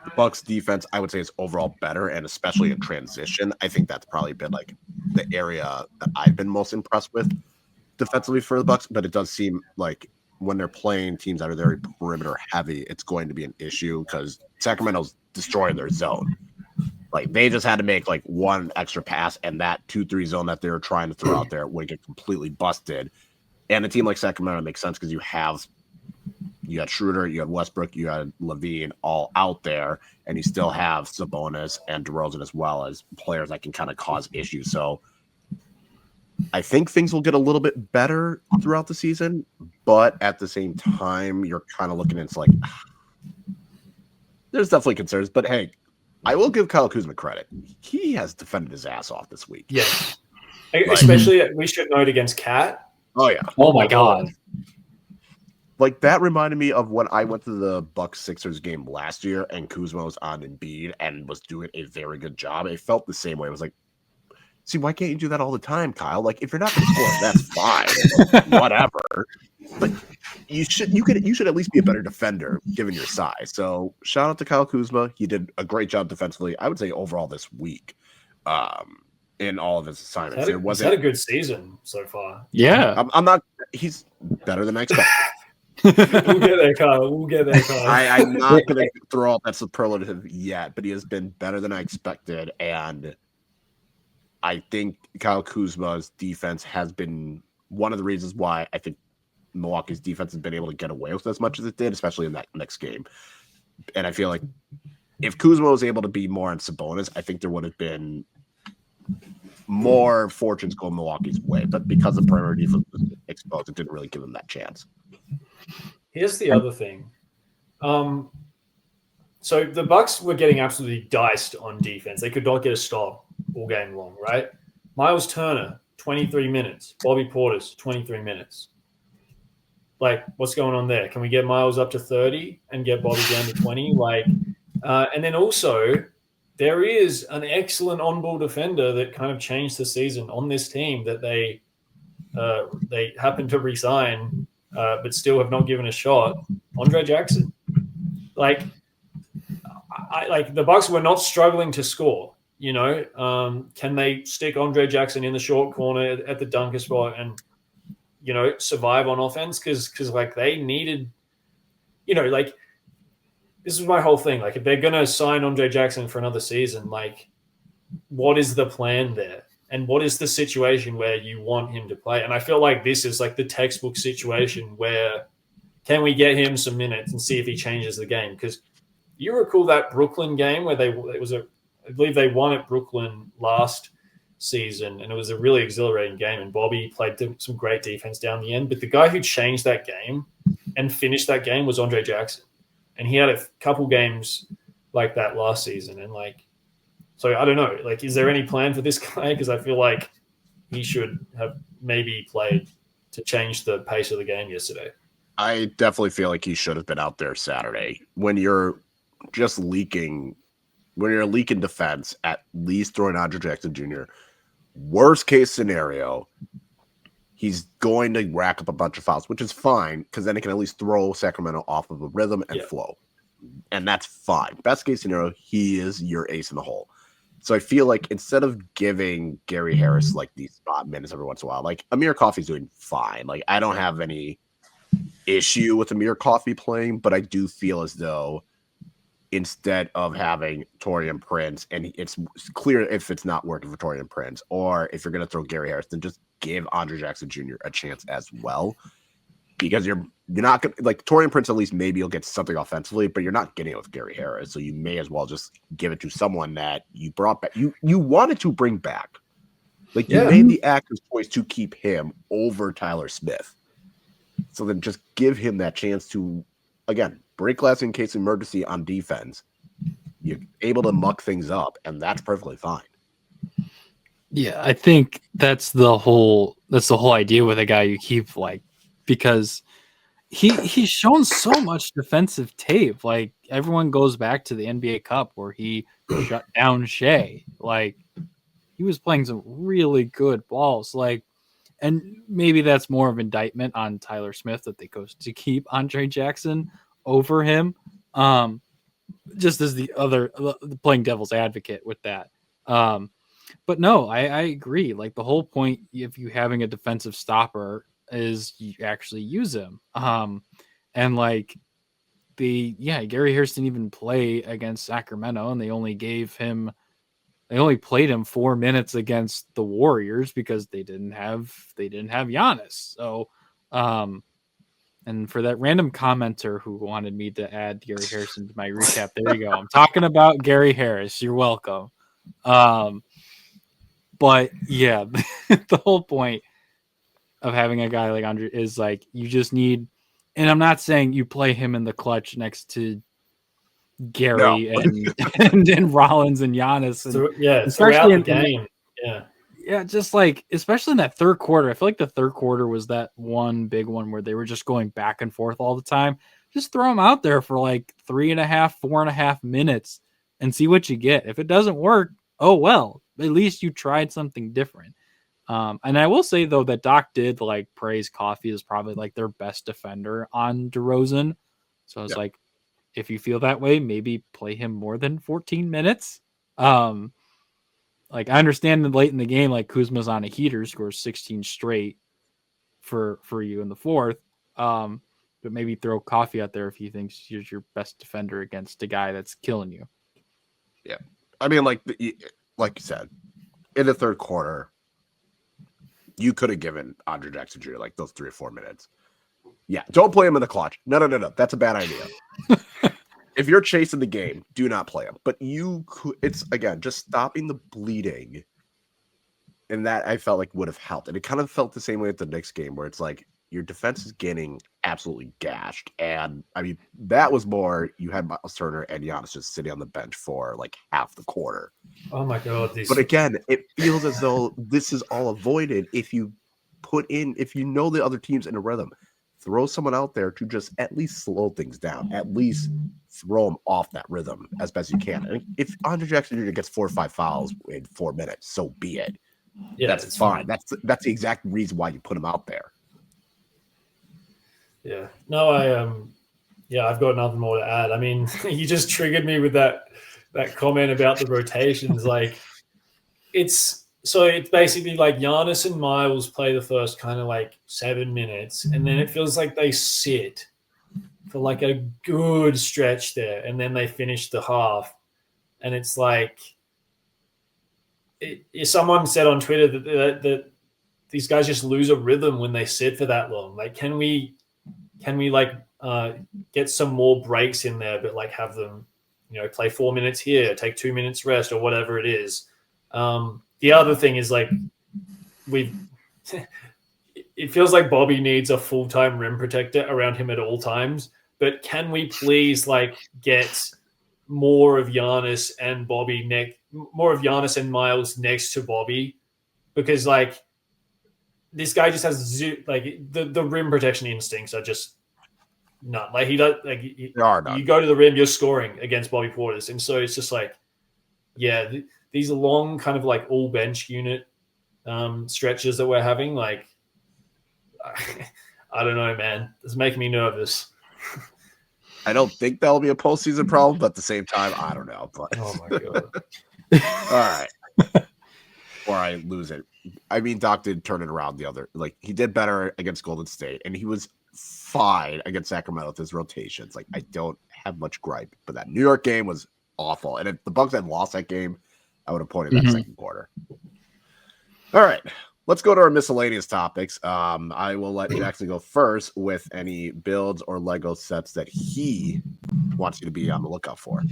the Bucks defense, I would say, is overall better, and especially in transition. I think that's probably been the area that I've been most impressed with defensively for the Bucks. But it does seem like when they're playing teams that are very perimeter heavy, it's going to be an issue because Sacramento's destroying their zone. They just had to make one extra pass, and that 2-3 zone that they were trying to throw out there would get completely busted. And a team like Sacramento makes sense because you had Schroeder, you had Westbrook, you had Levine all out there, and you still have Sabonis and DeRozan as well as players that can kind of cause issues. So I think things will get a little bit better throughout the season, but at the same time, you're kind of looking at it's like there's definitely concerns. But hey, I will give Kyle Kuzma credit. He has defended his ass off this week. Yes. Like, Especially, we should note against Cat. oh yeah. Oh my god. Like that reminded me of when I went to the Bucks Sixers game last year and Kuzma was on Embiid and was doing a very good job. It felt the same way. It was like, see, why can't you do that all the time, Kyle? Like, if you're not going to score, that's fine, whatever. But you should at least be a better defender given your size. So shout out to Kyle Kuzma. He did a great job defensively. I would say overall this week, in all of his assignments, He's had a good season so far. Yeah. I'm not. He's better than I expected. We'll get there, Kyle. I'm not going to throw out that superlative yet, but he has been better than I expected, and I think Kyle Kuzma's defense has been one of the reasons why I think Milwaukee's defense has been able to get away with as much as it did, especially in that next game. And I feel like if Kuzma was able to be more on Sabonis, I think there would have been more fortunes going Milwaukee's way. But because the perimeter defense was exposed, it didn't really give him that chance. Here's the other thing. So the Bucks were getting absolutely diced on defense. They could not get a stop all game long, right? Miles Turner, 23 minutes. Bobby Portis, 23 minutes. Like, what's going on there? Can we get Miles up to 30 and get Bobby down to 20? And then also, there is an excellent on-ball defender that kind of changed the season on this team that they happened to re-sign, but still have not given a shot. Andre Jackson. The Bucks were not struggling to score. Can they stick Andre Jackson in the short corner at the dunker spot and survive on offense? Because they needed, this is my whole thing. Like, if they're gonna sign Andre Jackson for another season, like, what is the plan there? And what is the situation where you want him to play? And I feel like this is like the textbook situation where can we get him some minutes and see if he changes the game? Because you recall that Brooklyn game where I believe they won at Brooklyn last season, and it was a really exhilarating game, and Bobby played some great defense down the end. But the guy who changed that game and finished that game was Andre Jackson. And he had a couple games like that last season. And so I don't know, is there any plan for this guy? Because I feel like he should have maybe played to change the pace of the game yesterday. I definitely feel like he should have been out there Saturday. When you're just leaking defense, at least throwing Andre Jackson Jr. Worst case scenario, he's going to rack up a bunch of fouls, which is fine because then he can at least throw Sacramento off of a rhythm and flow. And that's fine. Best case scenario, he is your ace in the hole. So I feel like instead of giving Gary Harris these spot minutes every once in a while, Amir Coffey's doing fine. I don't have any issue with Amir Coffey playing, but I do feel as though instead of having Taurean Prince, and it's clear if it's not working for Taurean Prince, or if you're going to throw Gary Harris, then just give Andre Jackson Jr. a chance as well. Because you're not going to, Taurean Prince, at least maybe you'll get something offensively, but you're not getting it with Gary Harris. So you may as well just give it to someone that you brought back. You wanted to bring back. You made the active choice to keep him over Tyler Smith. So then just give him that chance to, again, break glass in case of emergency on defense. You're able to muck things up, and that's perfectly fine. Yeah, I think that's the whole idea with a guy you keep, because he's shown so much defensive tape. Everyone goes back to the NBA Cup where he shut down Shea. He was playing some really good balls. And maybe that's more of an indictment on Tyler Smith that they go to keep Andre Jackson over him. Just as the other playing devil's advocate with that. But no, I agree. The whole point, if you having a defensive stopper, is you actually use him. Gary Harris didn't even play against Sacramento, and they only played him 4 minutes against the Warriors because they didn't have Giannis. So, and for that random commenter who wanted me to add Gary Harris into my recap, there you go. I'm talking about Gary Harris. You're welcome. But yeah, the whole point of having a guy like Andre is like you just need, and I'm not saying you play him in the clutch next to Gary and Rollins and Giannis, and throughout especially the game. Yeah, just like especially in that third quarter. I feel like the third quarter was that one big one where they were just going back and forth all the time. Just throw them out there for like 3.5, 4.5 minutes and see what you get. If it doesn't work, oh well. At least you tried something different. And I will say though that Doc did like praise Coffee as probably like their best defender on DeRozan. So I was like, if you feel that way, maybe play him more than 14 minutes. Like I understand that late in the game, like Kuzma's on a heater, scores 16 straight for you in the fourth. But maybe throw Coffee out there if he thinks you're your best defender against a guy that's killing you. Yeah, I mean, like you said, in the third quarter, you could have given Andre Jackson Jr. like those 3 or 4 minutes. Yeah, don't play him in the clutch. No. That's a bad idea. If you're chasing the game, do not play him. But it's again just stopping the bleeding, and that I felt like would have helped. And it kind of felt the same way at the Knicks game, where it's like your defense is getting absolutely gashed. And I mean, that was more you had Miles Turner and Giannis just sitting on the bench for like half the quarter. Oh my god! But again, it feels as though this is all avoided if you know the other team's in a rhythm. Throw someone out there to just at least slow things down, at least throw them off that rhythm as best you can. And if Andre Jackson Jr. gets 4 or 5 fouls in 4 minutes, so be it. Yeah, that's fine. That's the exact reason why you put him out there. Yeah. No, I've got nothing more to add. I mean, you just triggered me with that comment about the rotations. Like, it's basically like Giannis and Miles play the first kind of like 7 minutes, and then it feels like they sit for like a good stretch there, and then they finish the half, and it's like someone said on Twitter that these guys just lose a rhythm when they sit for that long. Like, can we like get some more breaks in there, but like have them, play 4 minutes here, take 2 minutes rest, or whatever it is. The other thing is like it feels like Bobby needs a full-time rim protector around him at all times. But can we please like get more of Giannis and and Miles next to Bobby? Because like this guy just has the rim protection instincts are just none. Like he does like you go to the rim, you're scoring against Bobby Portis, and so it's just like these long kind of like all bench unit stretches that we're having, like I don't know, man. It's making me nervous. I don't think that'll be a postseason problem, but at the same time, I don't know. But oh my god! All right, or I lose it. I mean, Doc did turn it around he did better against Golden State, and he was fine against Sacramento with his rotations. Like, I don't have much gripe, but that New York game was awful. And if the Bucks had lost that game, I would have pointed that second quarter. All right, let's go to our miscellaneous topics. I will let Jackson go first with any builds or Lego sets that he wants you to be on the lookout for.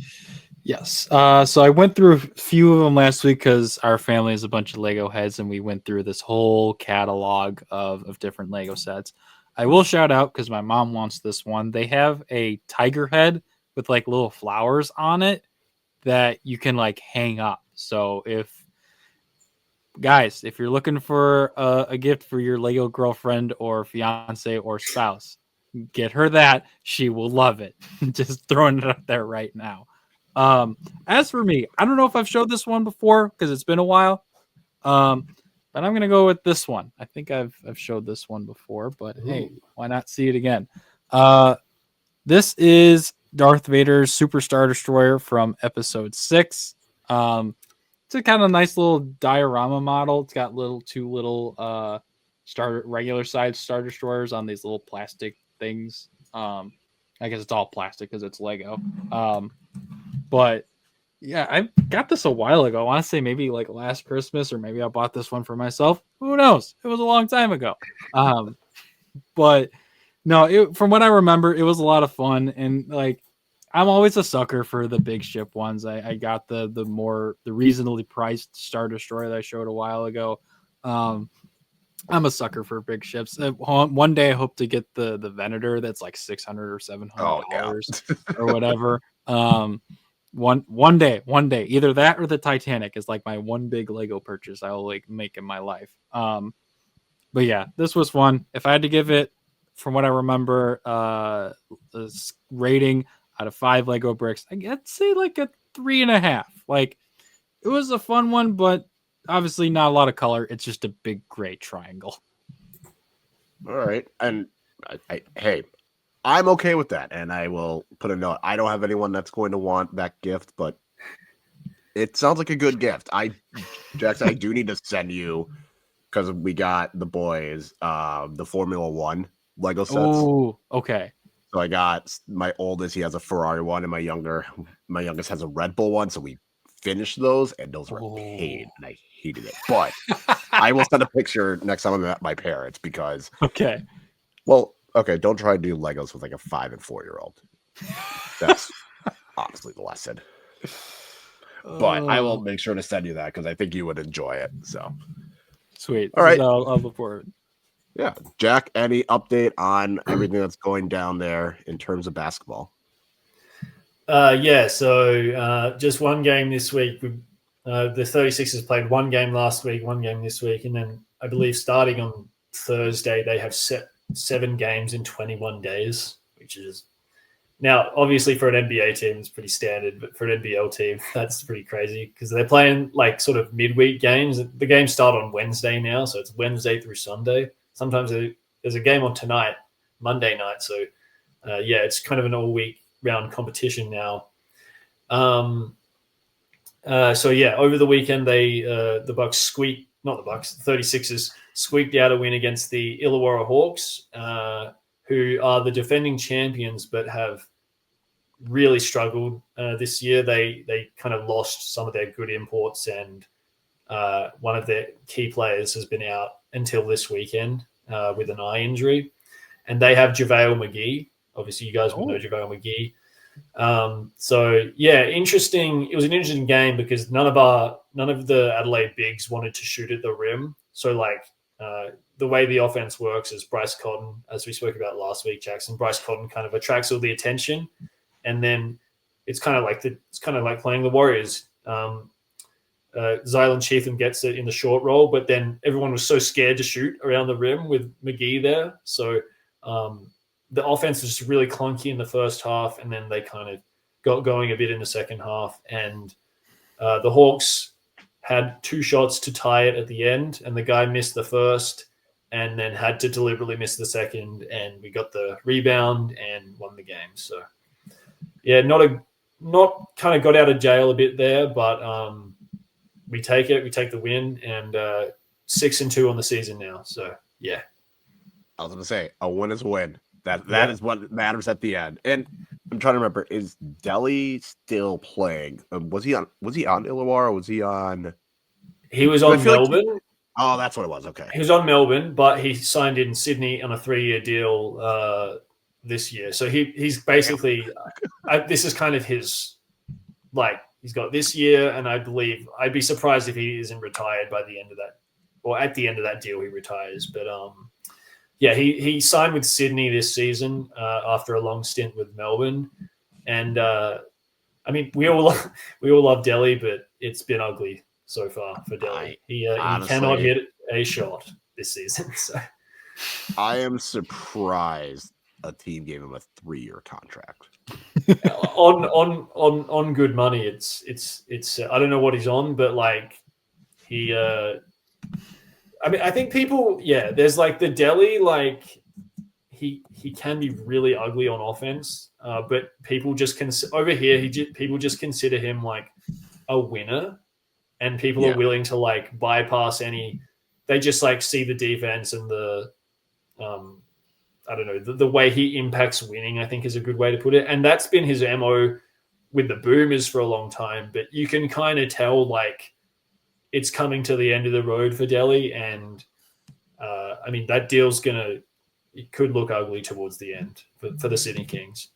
Yes. So I went through a few of them last week because our family is a bunch of Lego heads, and we went through this whole catalog of different Lego sets. I will shout out because my mom wants this one. They have a tiger head with like little flowers on it that you can like hang up. So if you're looking for a gift for your Lego girlfriend or fiance or spouse, get her that. She will love it. Just throwing it up there right now. As for me, I don't know if I've showed this one before because it's been a while. But I'm gonna go with this one. I think I've showed this one before, but hey, why not see it again? This is Darth Vader's Super Star Destroyer from Episode 6. It's a kind of nice little diorama model. It's got two little regular size Star Destroyers on these little plastic things. I guess it's all plastic because it's Lego. But yeah, I got this a while ago. I want to say maybe like last Christmas, or maybe I bought this one for myself. Who knows? It was a long time ago. But no, from what I remember, it was a lot of fun. And like, I'm always a sucker for the big ship ones. I got the reasonably priced Star Destroyer that I showed a while ago. I'm a sucker for big ships. One day I hope to get the Venator that's like $600 or $700 or whatever. One day, either that or the Titanic is like my one big Lego purchase I will like make in my life. But yeah, this was fun. If I had to give it, from what I remember, this rating out of 5 Lego bricks, I'd say like a 3.5. Like, it was a fun one, but obviously not a lot of color. It's just a big gray triangle. All right. And hey, I'm okay with that. And I will put a note. I don't have anyone that's going to want that gift, but it sounds like a good gift. Jackson, I do need to send you, because we got the boys, the Formula One Lego sets. Oh, okay. So I got my oldest, he has a Ferrari one, and my youngest has a Red Bull one. So we finished those, and those were a pain, and I hated it. But I will send a picture next time I'm at my parents, because don't try to do Legos with like a 5 and 4-year-old. That's honestly the lesson. But I will make sure to send you that, because I think you would enjoy it. So sweet. All right. I'll look forward. Yeah. Jack, any update on everything that's going down there in terms of basketball? So just one game this week. The 36ers played one game last week, one game this week, and then I believe starting on Thursday they have set 7 games in 21 days, which is now obviously for an NBA team it's pretty standard, but for an NBL team that's pretty crazy because they're playing like sort of midweek games. The games start on Wednesday now, so it's Wednesday through Sunday. Sometimes there's a game on tonight, Monday night. So it's kind of an all-week round competition now. Over the weekend the 36ers squeaked out a win against the Illawarra Hawks, who are the defending champions but have really struggled this year. They kind of lost some of their good imports, and one of their key players has been out until this weekend with an eye injury. And they have JaVale McGee. Obviously, you guys would know JaVale McGee. Interesting. It was an interesting game because none of the Adelaide bigs wanted to shoot at the rim. So the way the offense works is Bryce Cotton, as we spoke about last week, Jackson. Bryce Cotton kind of attracts all the attention, and then it's kind of like playing the Warriors. Zylan Cheatham gets it in the short roll, but then everyone was so scared to shoot around the rim with McGee there. So the offense was just really clunky in the first half, and then they kind of got going a bit in the second half. And the Hawks had 2 shots to tie it at the end, and the guy missed the first and then had to deliberately miss the second, and we got the rebound and won the game. So, yeah, not kind of got out of jail a bit there, but we take it. We take the win, and 6-2 on the season now. So, yeah. I was going to say, a win is a win. That is what matters at the end. And I'm trying to remember, is Delhi still playing? Was he on Illawarra? Or was he on? He was on Melbourne. Oh, that's what it was. Okay. He was on Melbourne, but he signed in Sydney on a 3-year deal this year. So he's basically this is kind of his, he's got this year, and I believe I'd be surprised if he isn't retired by the end of that, or at the end of that deal he retires. But he signed with Sydney this season after a long stint with Melbourne, and we all love Delhi, but it's been ugly so far for Delhi. He cannot hit a shot this season. So I am surprised a team gave him a 3-year contract on good money. It's I don't know what he's on, but he. I think people, there's the Delhi, he can be really ugly on offense, but people just people just consider him a winner, and people are willing to bypass they just see the defense and the, the way he impacts winning, I think is a good way to put it. And that's been his MO with the Boomers for a long time, but you can kind of tell it's coming to the end of the road for Delhi, and that deal's it could look ugly towards the end for the Sydney Kings.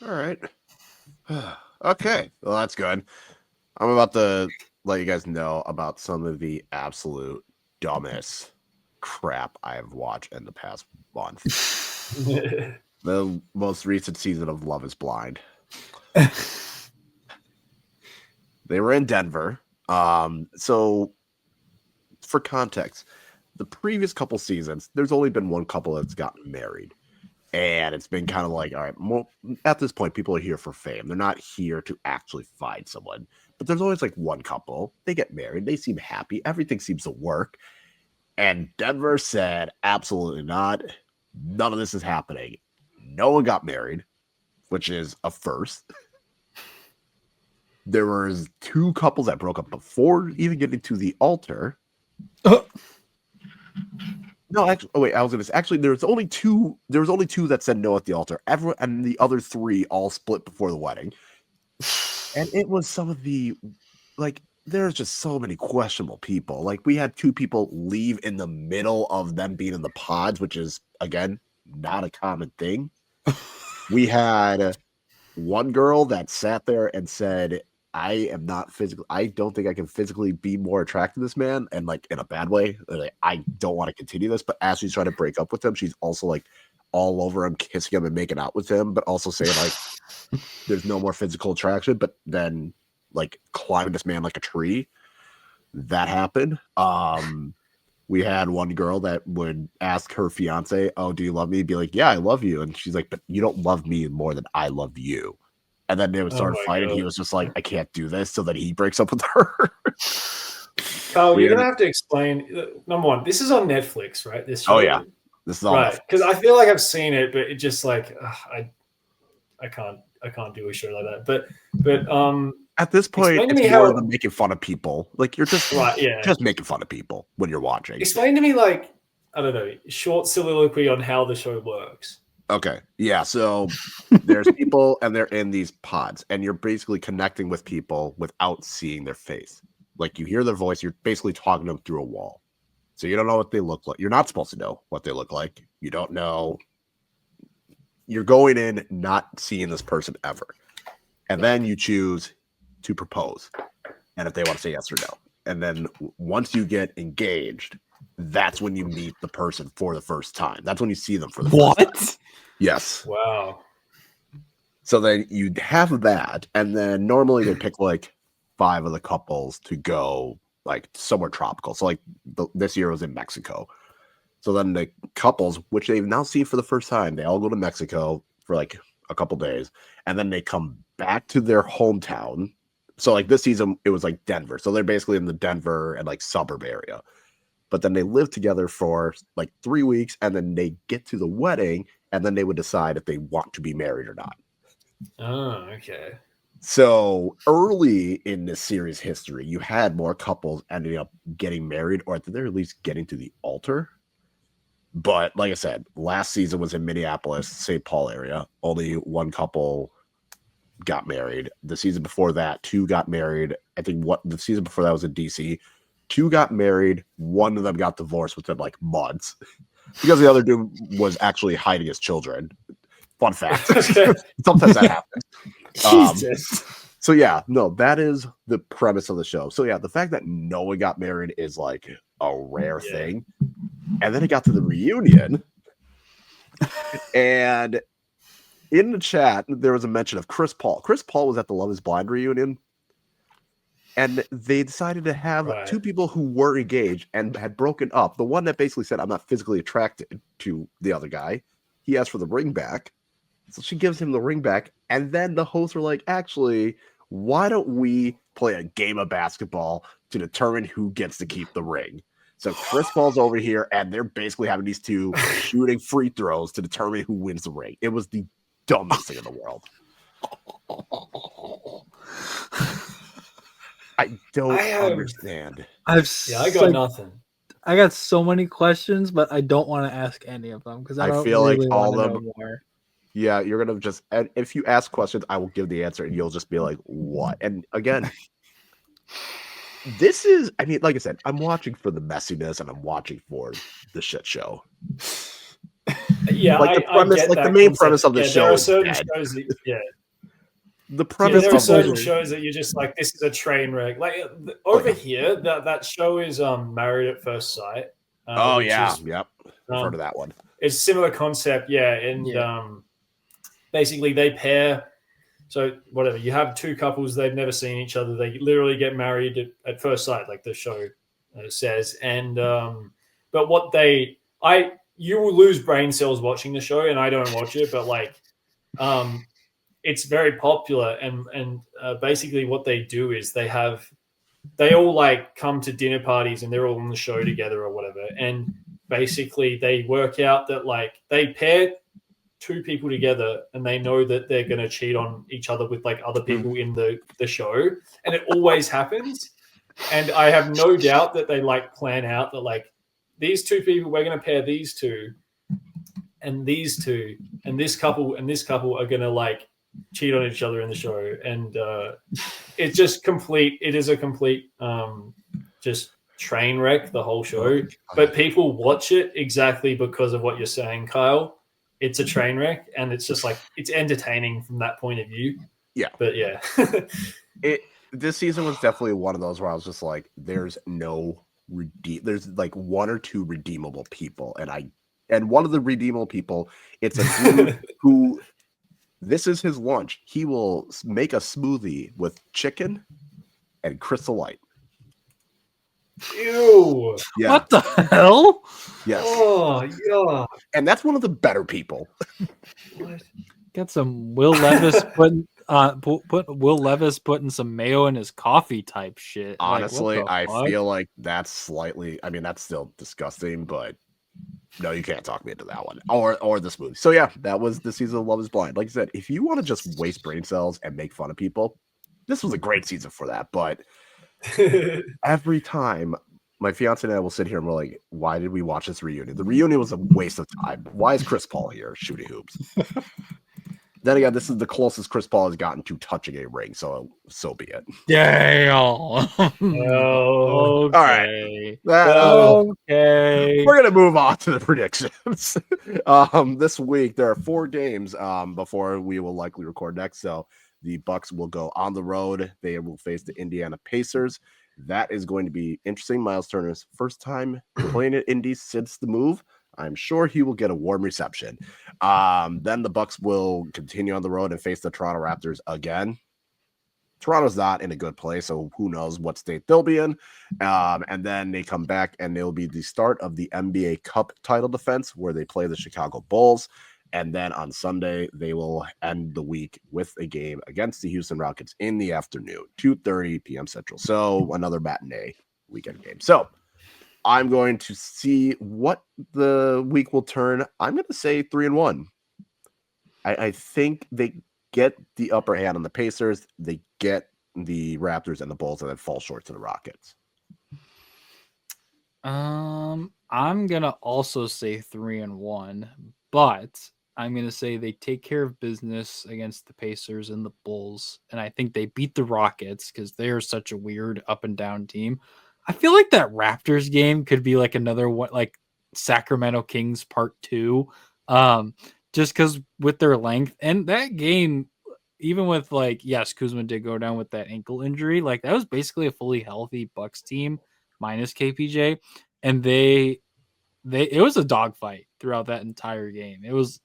All right. Okay. Well, that's good. I'm about to let you guys know about some of the absolute dumbest crap I have watched in the past month. The most recent season of Love is Blind. They were in Denver. So for context, the previous couple seasons, there's only been one couple that's gotten married. And it's been kind of like, all right, well, at this point, people are here for fame. They're not here to actually find someone. But there's always like one couple. They get married. They seem happy. Everything seems to work. And Denver said, absolutely not. None of this is happening. No one got married, which is a first. There was 2 couples that broke up before even getting to the altar. No, actually, oh wait, I was gonna say, actually, there was only two that said no at the altar. Everyone and the other 3 all split before the wedding. And it was some of the, like, there's just so many questionable people. Like, we had 2 people leave in the middle of them being in the pods, which is, again, not a common thing. We had one girl that sat there and said, I don't think I can physically be more attracted to this man, and like in a bad way. Like, I don't want to continue this. But as she's trying to break up with him, she's also like all over him, kissing him and making out with him, but also saying like there's no more physical attraction, but then like climbing this man like a tree. That happened. We had one girl that would ask her fiance, "Oh, do you love me?" Be like, "Yeah, I love you." And she's like, "But you don't love me more than I love you." And then they would start fighting. He was just like, "I can't do this." So then he breaks up with her. Carl, you're gonna have to explain. Number one, this is on Netflix, right? This show. Oh yeah, this is all right. Because I feel like I've seen it, but it just like I can't do a show like that. But at this point, it's more than making fun of people. Like, you're just just making fun of people when you're watching. Explain to me, like, I don't know, short soliloquy on how the show works. Okay. Yeah. So there's people and they're in these pods, and you're basically connecting with people without seeing their face. Like, you hear their voice, you're basically talking to them through a wall. So you don't know what they look like. You're not supposed to know what they look like. You don't know. You're going in not seeing this person ever. And then you choose to propose. And if they want to say yes or no. And then once you get engaged, that's when you meet the person for the first time. That's when you see them for the first time. Yes. Wow. So then you'd have that, and then normally they pick like 5 of the couples to go like somewhere tropical. So like this year was in Mexico. So then the couples, which they've now seen for the first time, they all go to Mexico for like a couple days, and then they come back to their hometown. So like this season, it was like Denver. So they're basically in the Denver and like suburb area. But then they live together for like 3 weeks, and then they get to the wedding, and then they would decide if they want to be married or not. Oh, okay. So early in this series history, you had more couples ending up getting married, or at the very least getting to the altar. But like I said, last season was in Minneapolis, St. Paul area. Only one couple got married. The season before that, 2 got married. I think the season before that was in DC. 2 got married. One of them got divorced within like months because the other dude was actually hiding his children. Fun fact. Sometimes that happens. Jesus. So yeah, no, that is the premise of the show. So yeah, the fact that no one got married is like a rare thing. And then it got to the reunion. And in the chat, there was a mention of Chris Paul. Chris Paul was at the Love is Blind reunion. And they decided to have 2 people who were engaged and had broken up. The one that basically said, "I'm not physically attracted to the other guy." He asked for the ring back. So she gives him the ring back. And then the hosts were like, "Actually, why don't we play a game of basketball to determine who gets to keep the ring?" So Chris Paul's over here, and they're basically having these 2 shooting free throws to determine who wins the ring. It was the dumbest thing in the world. I don't understand. I got nothing. I got so many questions, but I don't want to ask any of them because I don't feel really like all want of to them. know more. Yeah, you're gonna just, and if you ask questions, I will give the answer, and you'll just be like, "What?" And again, this is, I mean, like I said, I'm watching for the messiness, and I'm watching for the shit show. Yeah, Like the I premise, get like that the main concept. premise of the Yeah, show there are is certain dead. shows that, The yeah, premise there are of certain the shows that you're just like, this is a train wreck. Like over here, that show is Married at First Sight. Oh which yeah, is yep. I've heard of um, that one. it's similar concept, yeah, and basically they pair. So whatever, you have two couples, they've never seen each other. They literally get married at first sight, like the show says. And but what you will lose brain cells watching the show, and I don't watch it, but like it's very popular. And basically what they do is they all like come to dinner parties and they're all on the show together or whatever. And basically they work out that like they pair two people together and they know that they're going to cheat on each other with like other people in the show, and it always happens. And I have no doubt that they like plan out that like these two people, we're going to pair these two and these two and this couple are going to like cheat on each other in the show. And it's just complete, it is a complete just train wreck, the whole show. But people watch it exactly because of what you're saying, Kyle. It's a train wreck, and it's just like it's entertaining from that point of view. Yeah, but yeah, this season was definitely one of those where I was just like, there's like one or two redeemable people, and one of the redeemable people, it's a dude who this is his lunch. He will make a smoothie with chicken and Crystal Light. Ew! Yeah. What the hell? Yes. Oh yeah. And that's one of the better people. What? Got some Will Levis putting Will Levis putting some mayo in his coffee type shit. Honestly, like, I feel like that's slightly. I mean, that's still disgusting, but no, you can't talk me into that one or this movie. So yeah, that was the season of Love Is Blind. Like I said, if you want to just waste brain cells and make fun of people, this was a great season for that. But every time my fiance and I will sit here and we're like, why did we watch this reunion? The reunion was a waste of time. Why is Chris Paul here shooting hoops? Then again, this is the closest Chris Paul has gotten to touching a ring, so be it. damn. Oh. Okay. Okay. We're gonna move on to the predictions. This week there are 4 games before we will likely record next. So the Bucks will go on the road. They will face the Indiana Pacers. That is going to be interesting. Miles Turner's first time playing at Indy since the move. I'm sure he will get a warm reception. Then the Bucks will continue on the road and face the Toronto Raptors again. Toronto's not in a good place, so who knows what state they'll be in. And then they come back, and it'll be the start of the NBA Cup title defense, where they play the Chicago Bulls. And then on Sunday, they will end the week with a game against the Houston Rockets in the afternoon, 2:30 p.m. Central. So another matinee weekend game. So I'm going to see what the week will turn. I'm going to say 3-1. I think they get the upper hand on the Pacers. They get the Raptors and the Bulls, and then fall short to the Rockets. I'm gonna also say 3-1, but I'm gonna say they take care of business against the Pacers and the Bulls, and I think they beat the Rockets because they're such a weird up and down team. I feel like that Raptors game could be like another one, like Sacramento Kings Part 2, just because with their length and that game, even with like, yes, Kuzma did go down with that ankle injury. Like that was basically a fully healthy Bucks team minus KPJ, and it was a dogfight throughout that entire game. It was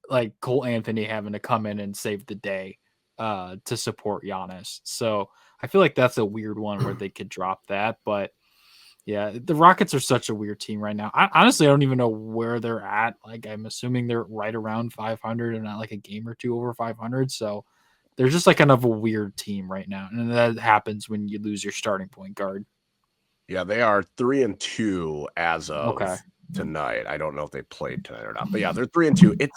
like Cole Anthony having to come in and save the day to support Giannis. So I feel like that's a weird one where they could drop that. But yeah, the Rockets are such a weird team right now. Honestly, I don't even know where they're at. Like I'm assuming they're right around 500 and not like a game or two over 500. So they're just like kind of a weird team right now. And that happens when you lose your starting point guard. Yeah, they are 3-2 as of tonight. I don't know if they played tonight or not, but yeah, they're 3-2.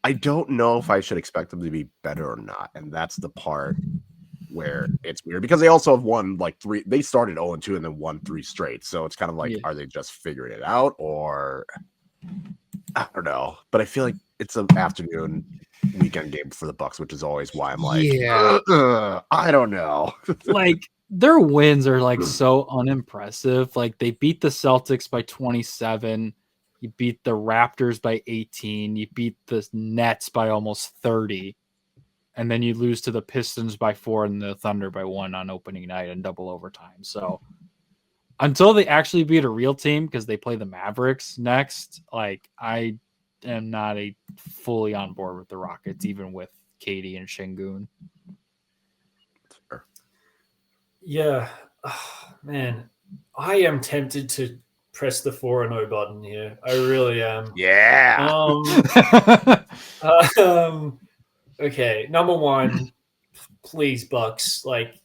I don't know if I should expect them to be better or not, and that's the part where it's weird because they also have won like 3. They started 0-2 and then won 3 straight, so it's kind of like, are they just figuring it out, or I don't know? But I feel like it's an afternoon weekend game for the Bucks, which is always why I'm like, I don't know. Like their wins are like so unimpressive. Like they beat the Celtics by 27. You beat the Raptors by 18. You beat the Nets by almost 30. And then you lose to the Pistons by 4 and the Thunder by 1 on opening night in double overtime. So until they actually beat a real team, because they play the Mavericks next, like I am not fully on board with the Rockets, even with Katie and Şengün. Yeah, man, I am tempted to press the 4-0 button here. I really am. Yeah. Okay, number one, please, Bucks. Like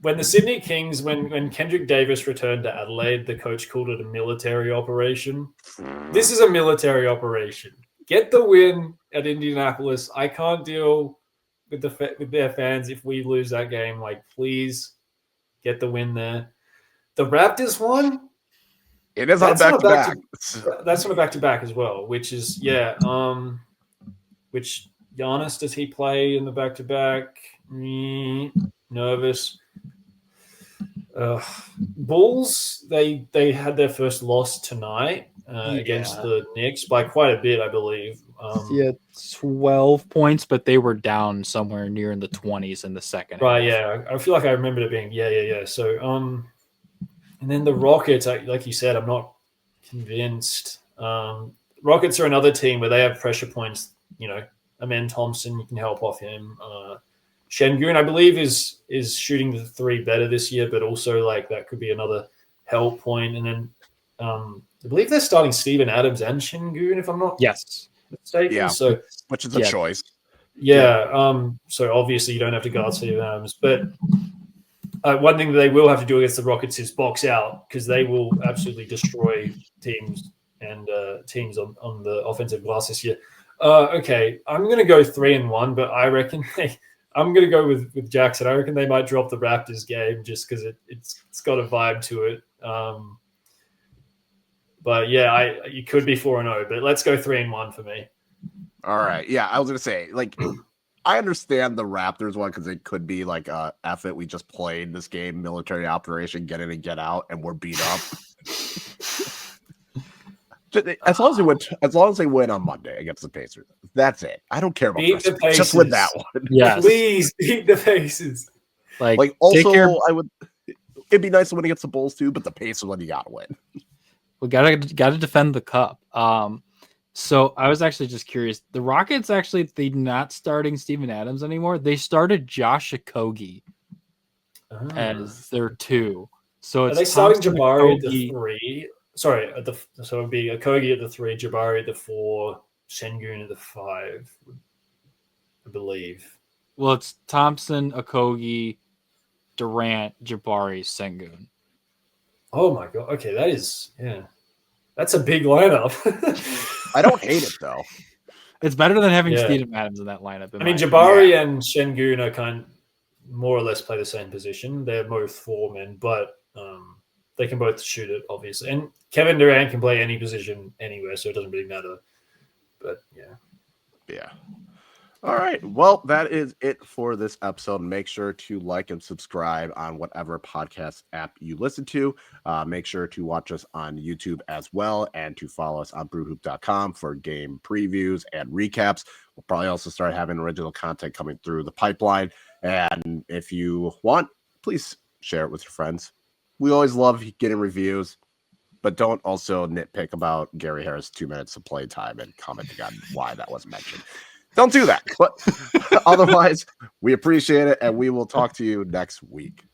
when the Sydney Kings, when Kendrick Davis returned to Adelaide, the coach called it a military operation. This is a military operation. Get the win at Indianapolis. I can't deal with their fans if we lose that game. Like, please get the win there. The Raptors one. It is on a back-to-back. That's on a back-to-back as well, which is which Giannis, does he play in the back-to-back? Nervous. Bulls, they had their first loss tonight against the Knicks by quite a bit, I believe. 12 points, but they were down somewhere near in the 20s in the second. Right, yeah. I feel like I remember it being, yeah. So, and then the Rockets, like you said, I'm not convinced. Rockets are another team where they have pressure points. You know, Amen Thompson, you can help off him. Şengün, I believe, is shooting the 3 better this year, but also like that could be another help point. And then I believe they're starting Steven Adams and Şengün, if I'm not mistaken. Yeah, so which is a choice. Yeah. So obviously you don't have to guard Steven Adams, but one thing that they will have to do against the Rockets is box out, because they will absolutely destroy teams and teams on the offensive glass this year. Okay, I'm going to go 3-1, but I reckon I'm going to go with Jackson. I reckon they might drop the Raptors game just because it's got a vibe to it. But yeah, you could be 4-0, but let's go 3-1 for me. All right. Yeah, I was going to say, like, I understand the Raptors one because it could be like, F it, we just played this game, military operation, get in and get out, and we're beat up. As long as they win on Monday against the Pacers, that's it. I don't care about beat the Pacers. Just win that one. Yes. Please beat the Pacers. Like also, it'd be nice to win against the Bulls too, but the Pacers one you gotta win. We gotta defend the cup. So I was actually just curious. The Rockets they're not starting Steven Adams anymore. They started Josh Okogie as their 2. So it's are they starting Thompson, Jabari Okogie. at the 3? Sorry, so it'd be Okogie at the 3, Jabari at the 4, Şengün at the 5, I believe. Well, it's Thompson, Okogie, Durant, Jabari, Şengün. Oh my god! Okay, that's a big lineup. I don't hate it though. It's better than having Steven Adams in that lineup. I mean, Jabari and Şengün are kind of more or less play the same position. They're both 4 men, but they can both shoot it, obviously. And Kevin Durant can play any position anywhere, so it doesn't really matter. But yeah. All right. Well, that is it for this episode. Make sure to like and subscribe on whatever podcast app you listen to. Make sure to watch us on YouTube as well, and to follow us on brewhoop.com for game previews and recaps. We'll probably also start having original content coming through the pipeline. And if you want, please share it with your friends. We always love getting reviews, but don't also nitpick about Gary Harris' 2 minutes of play time and commenting on why that wasn't mentioned. Don't do that. But otherwise, we appreciate it, and we will talk to you next week.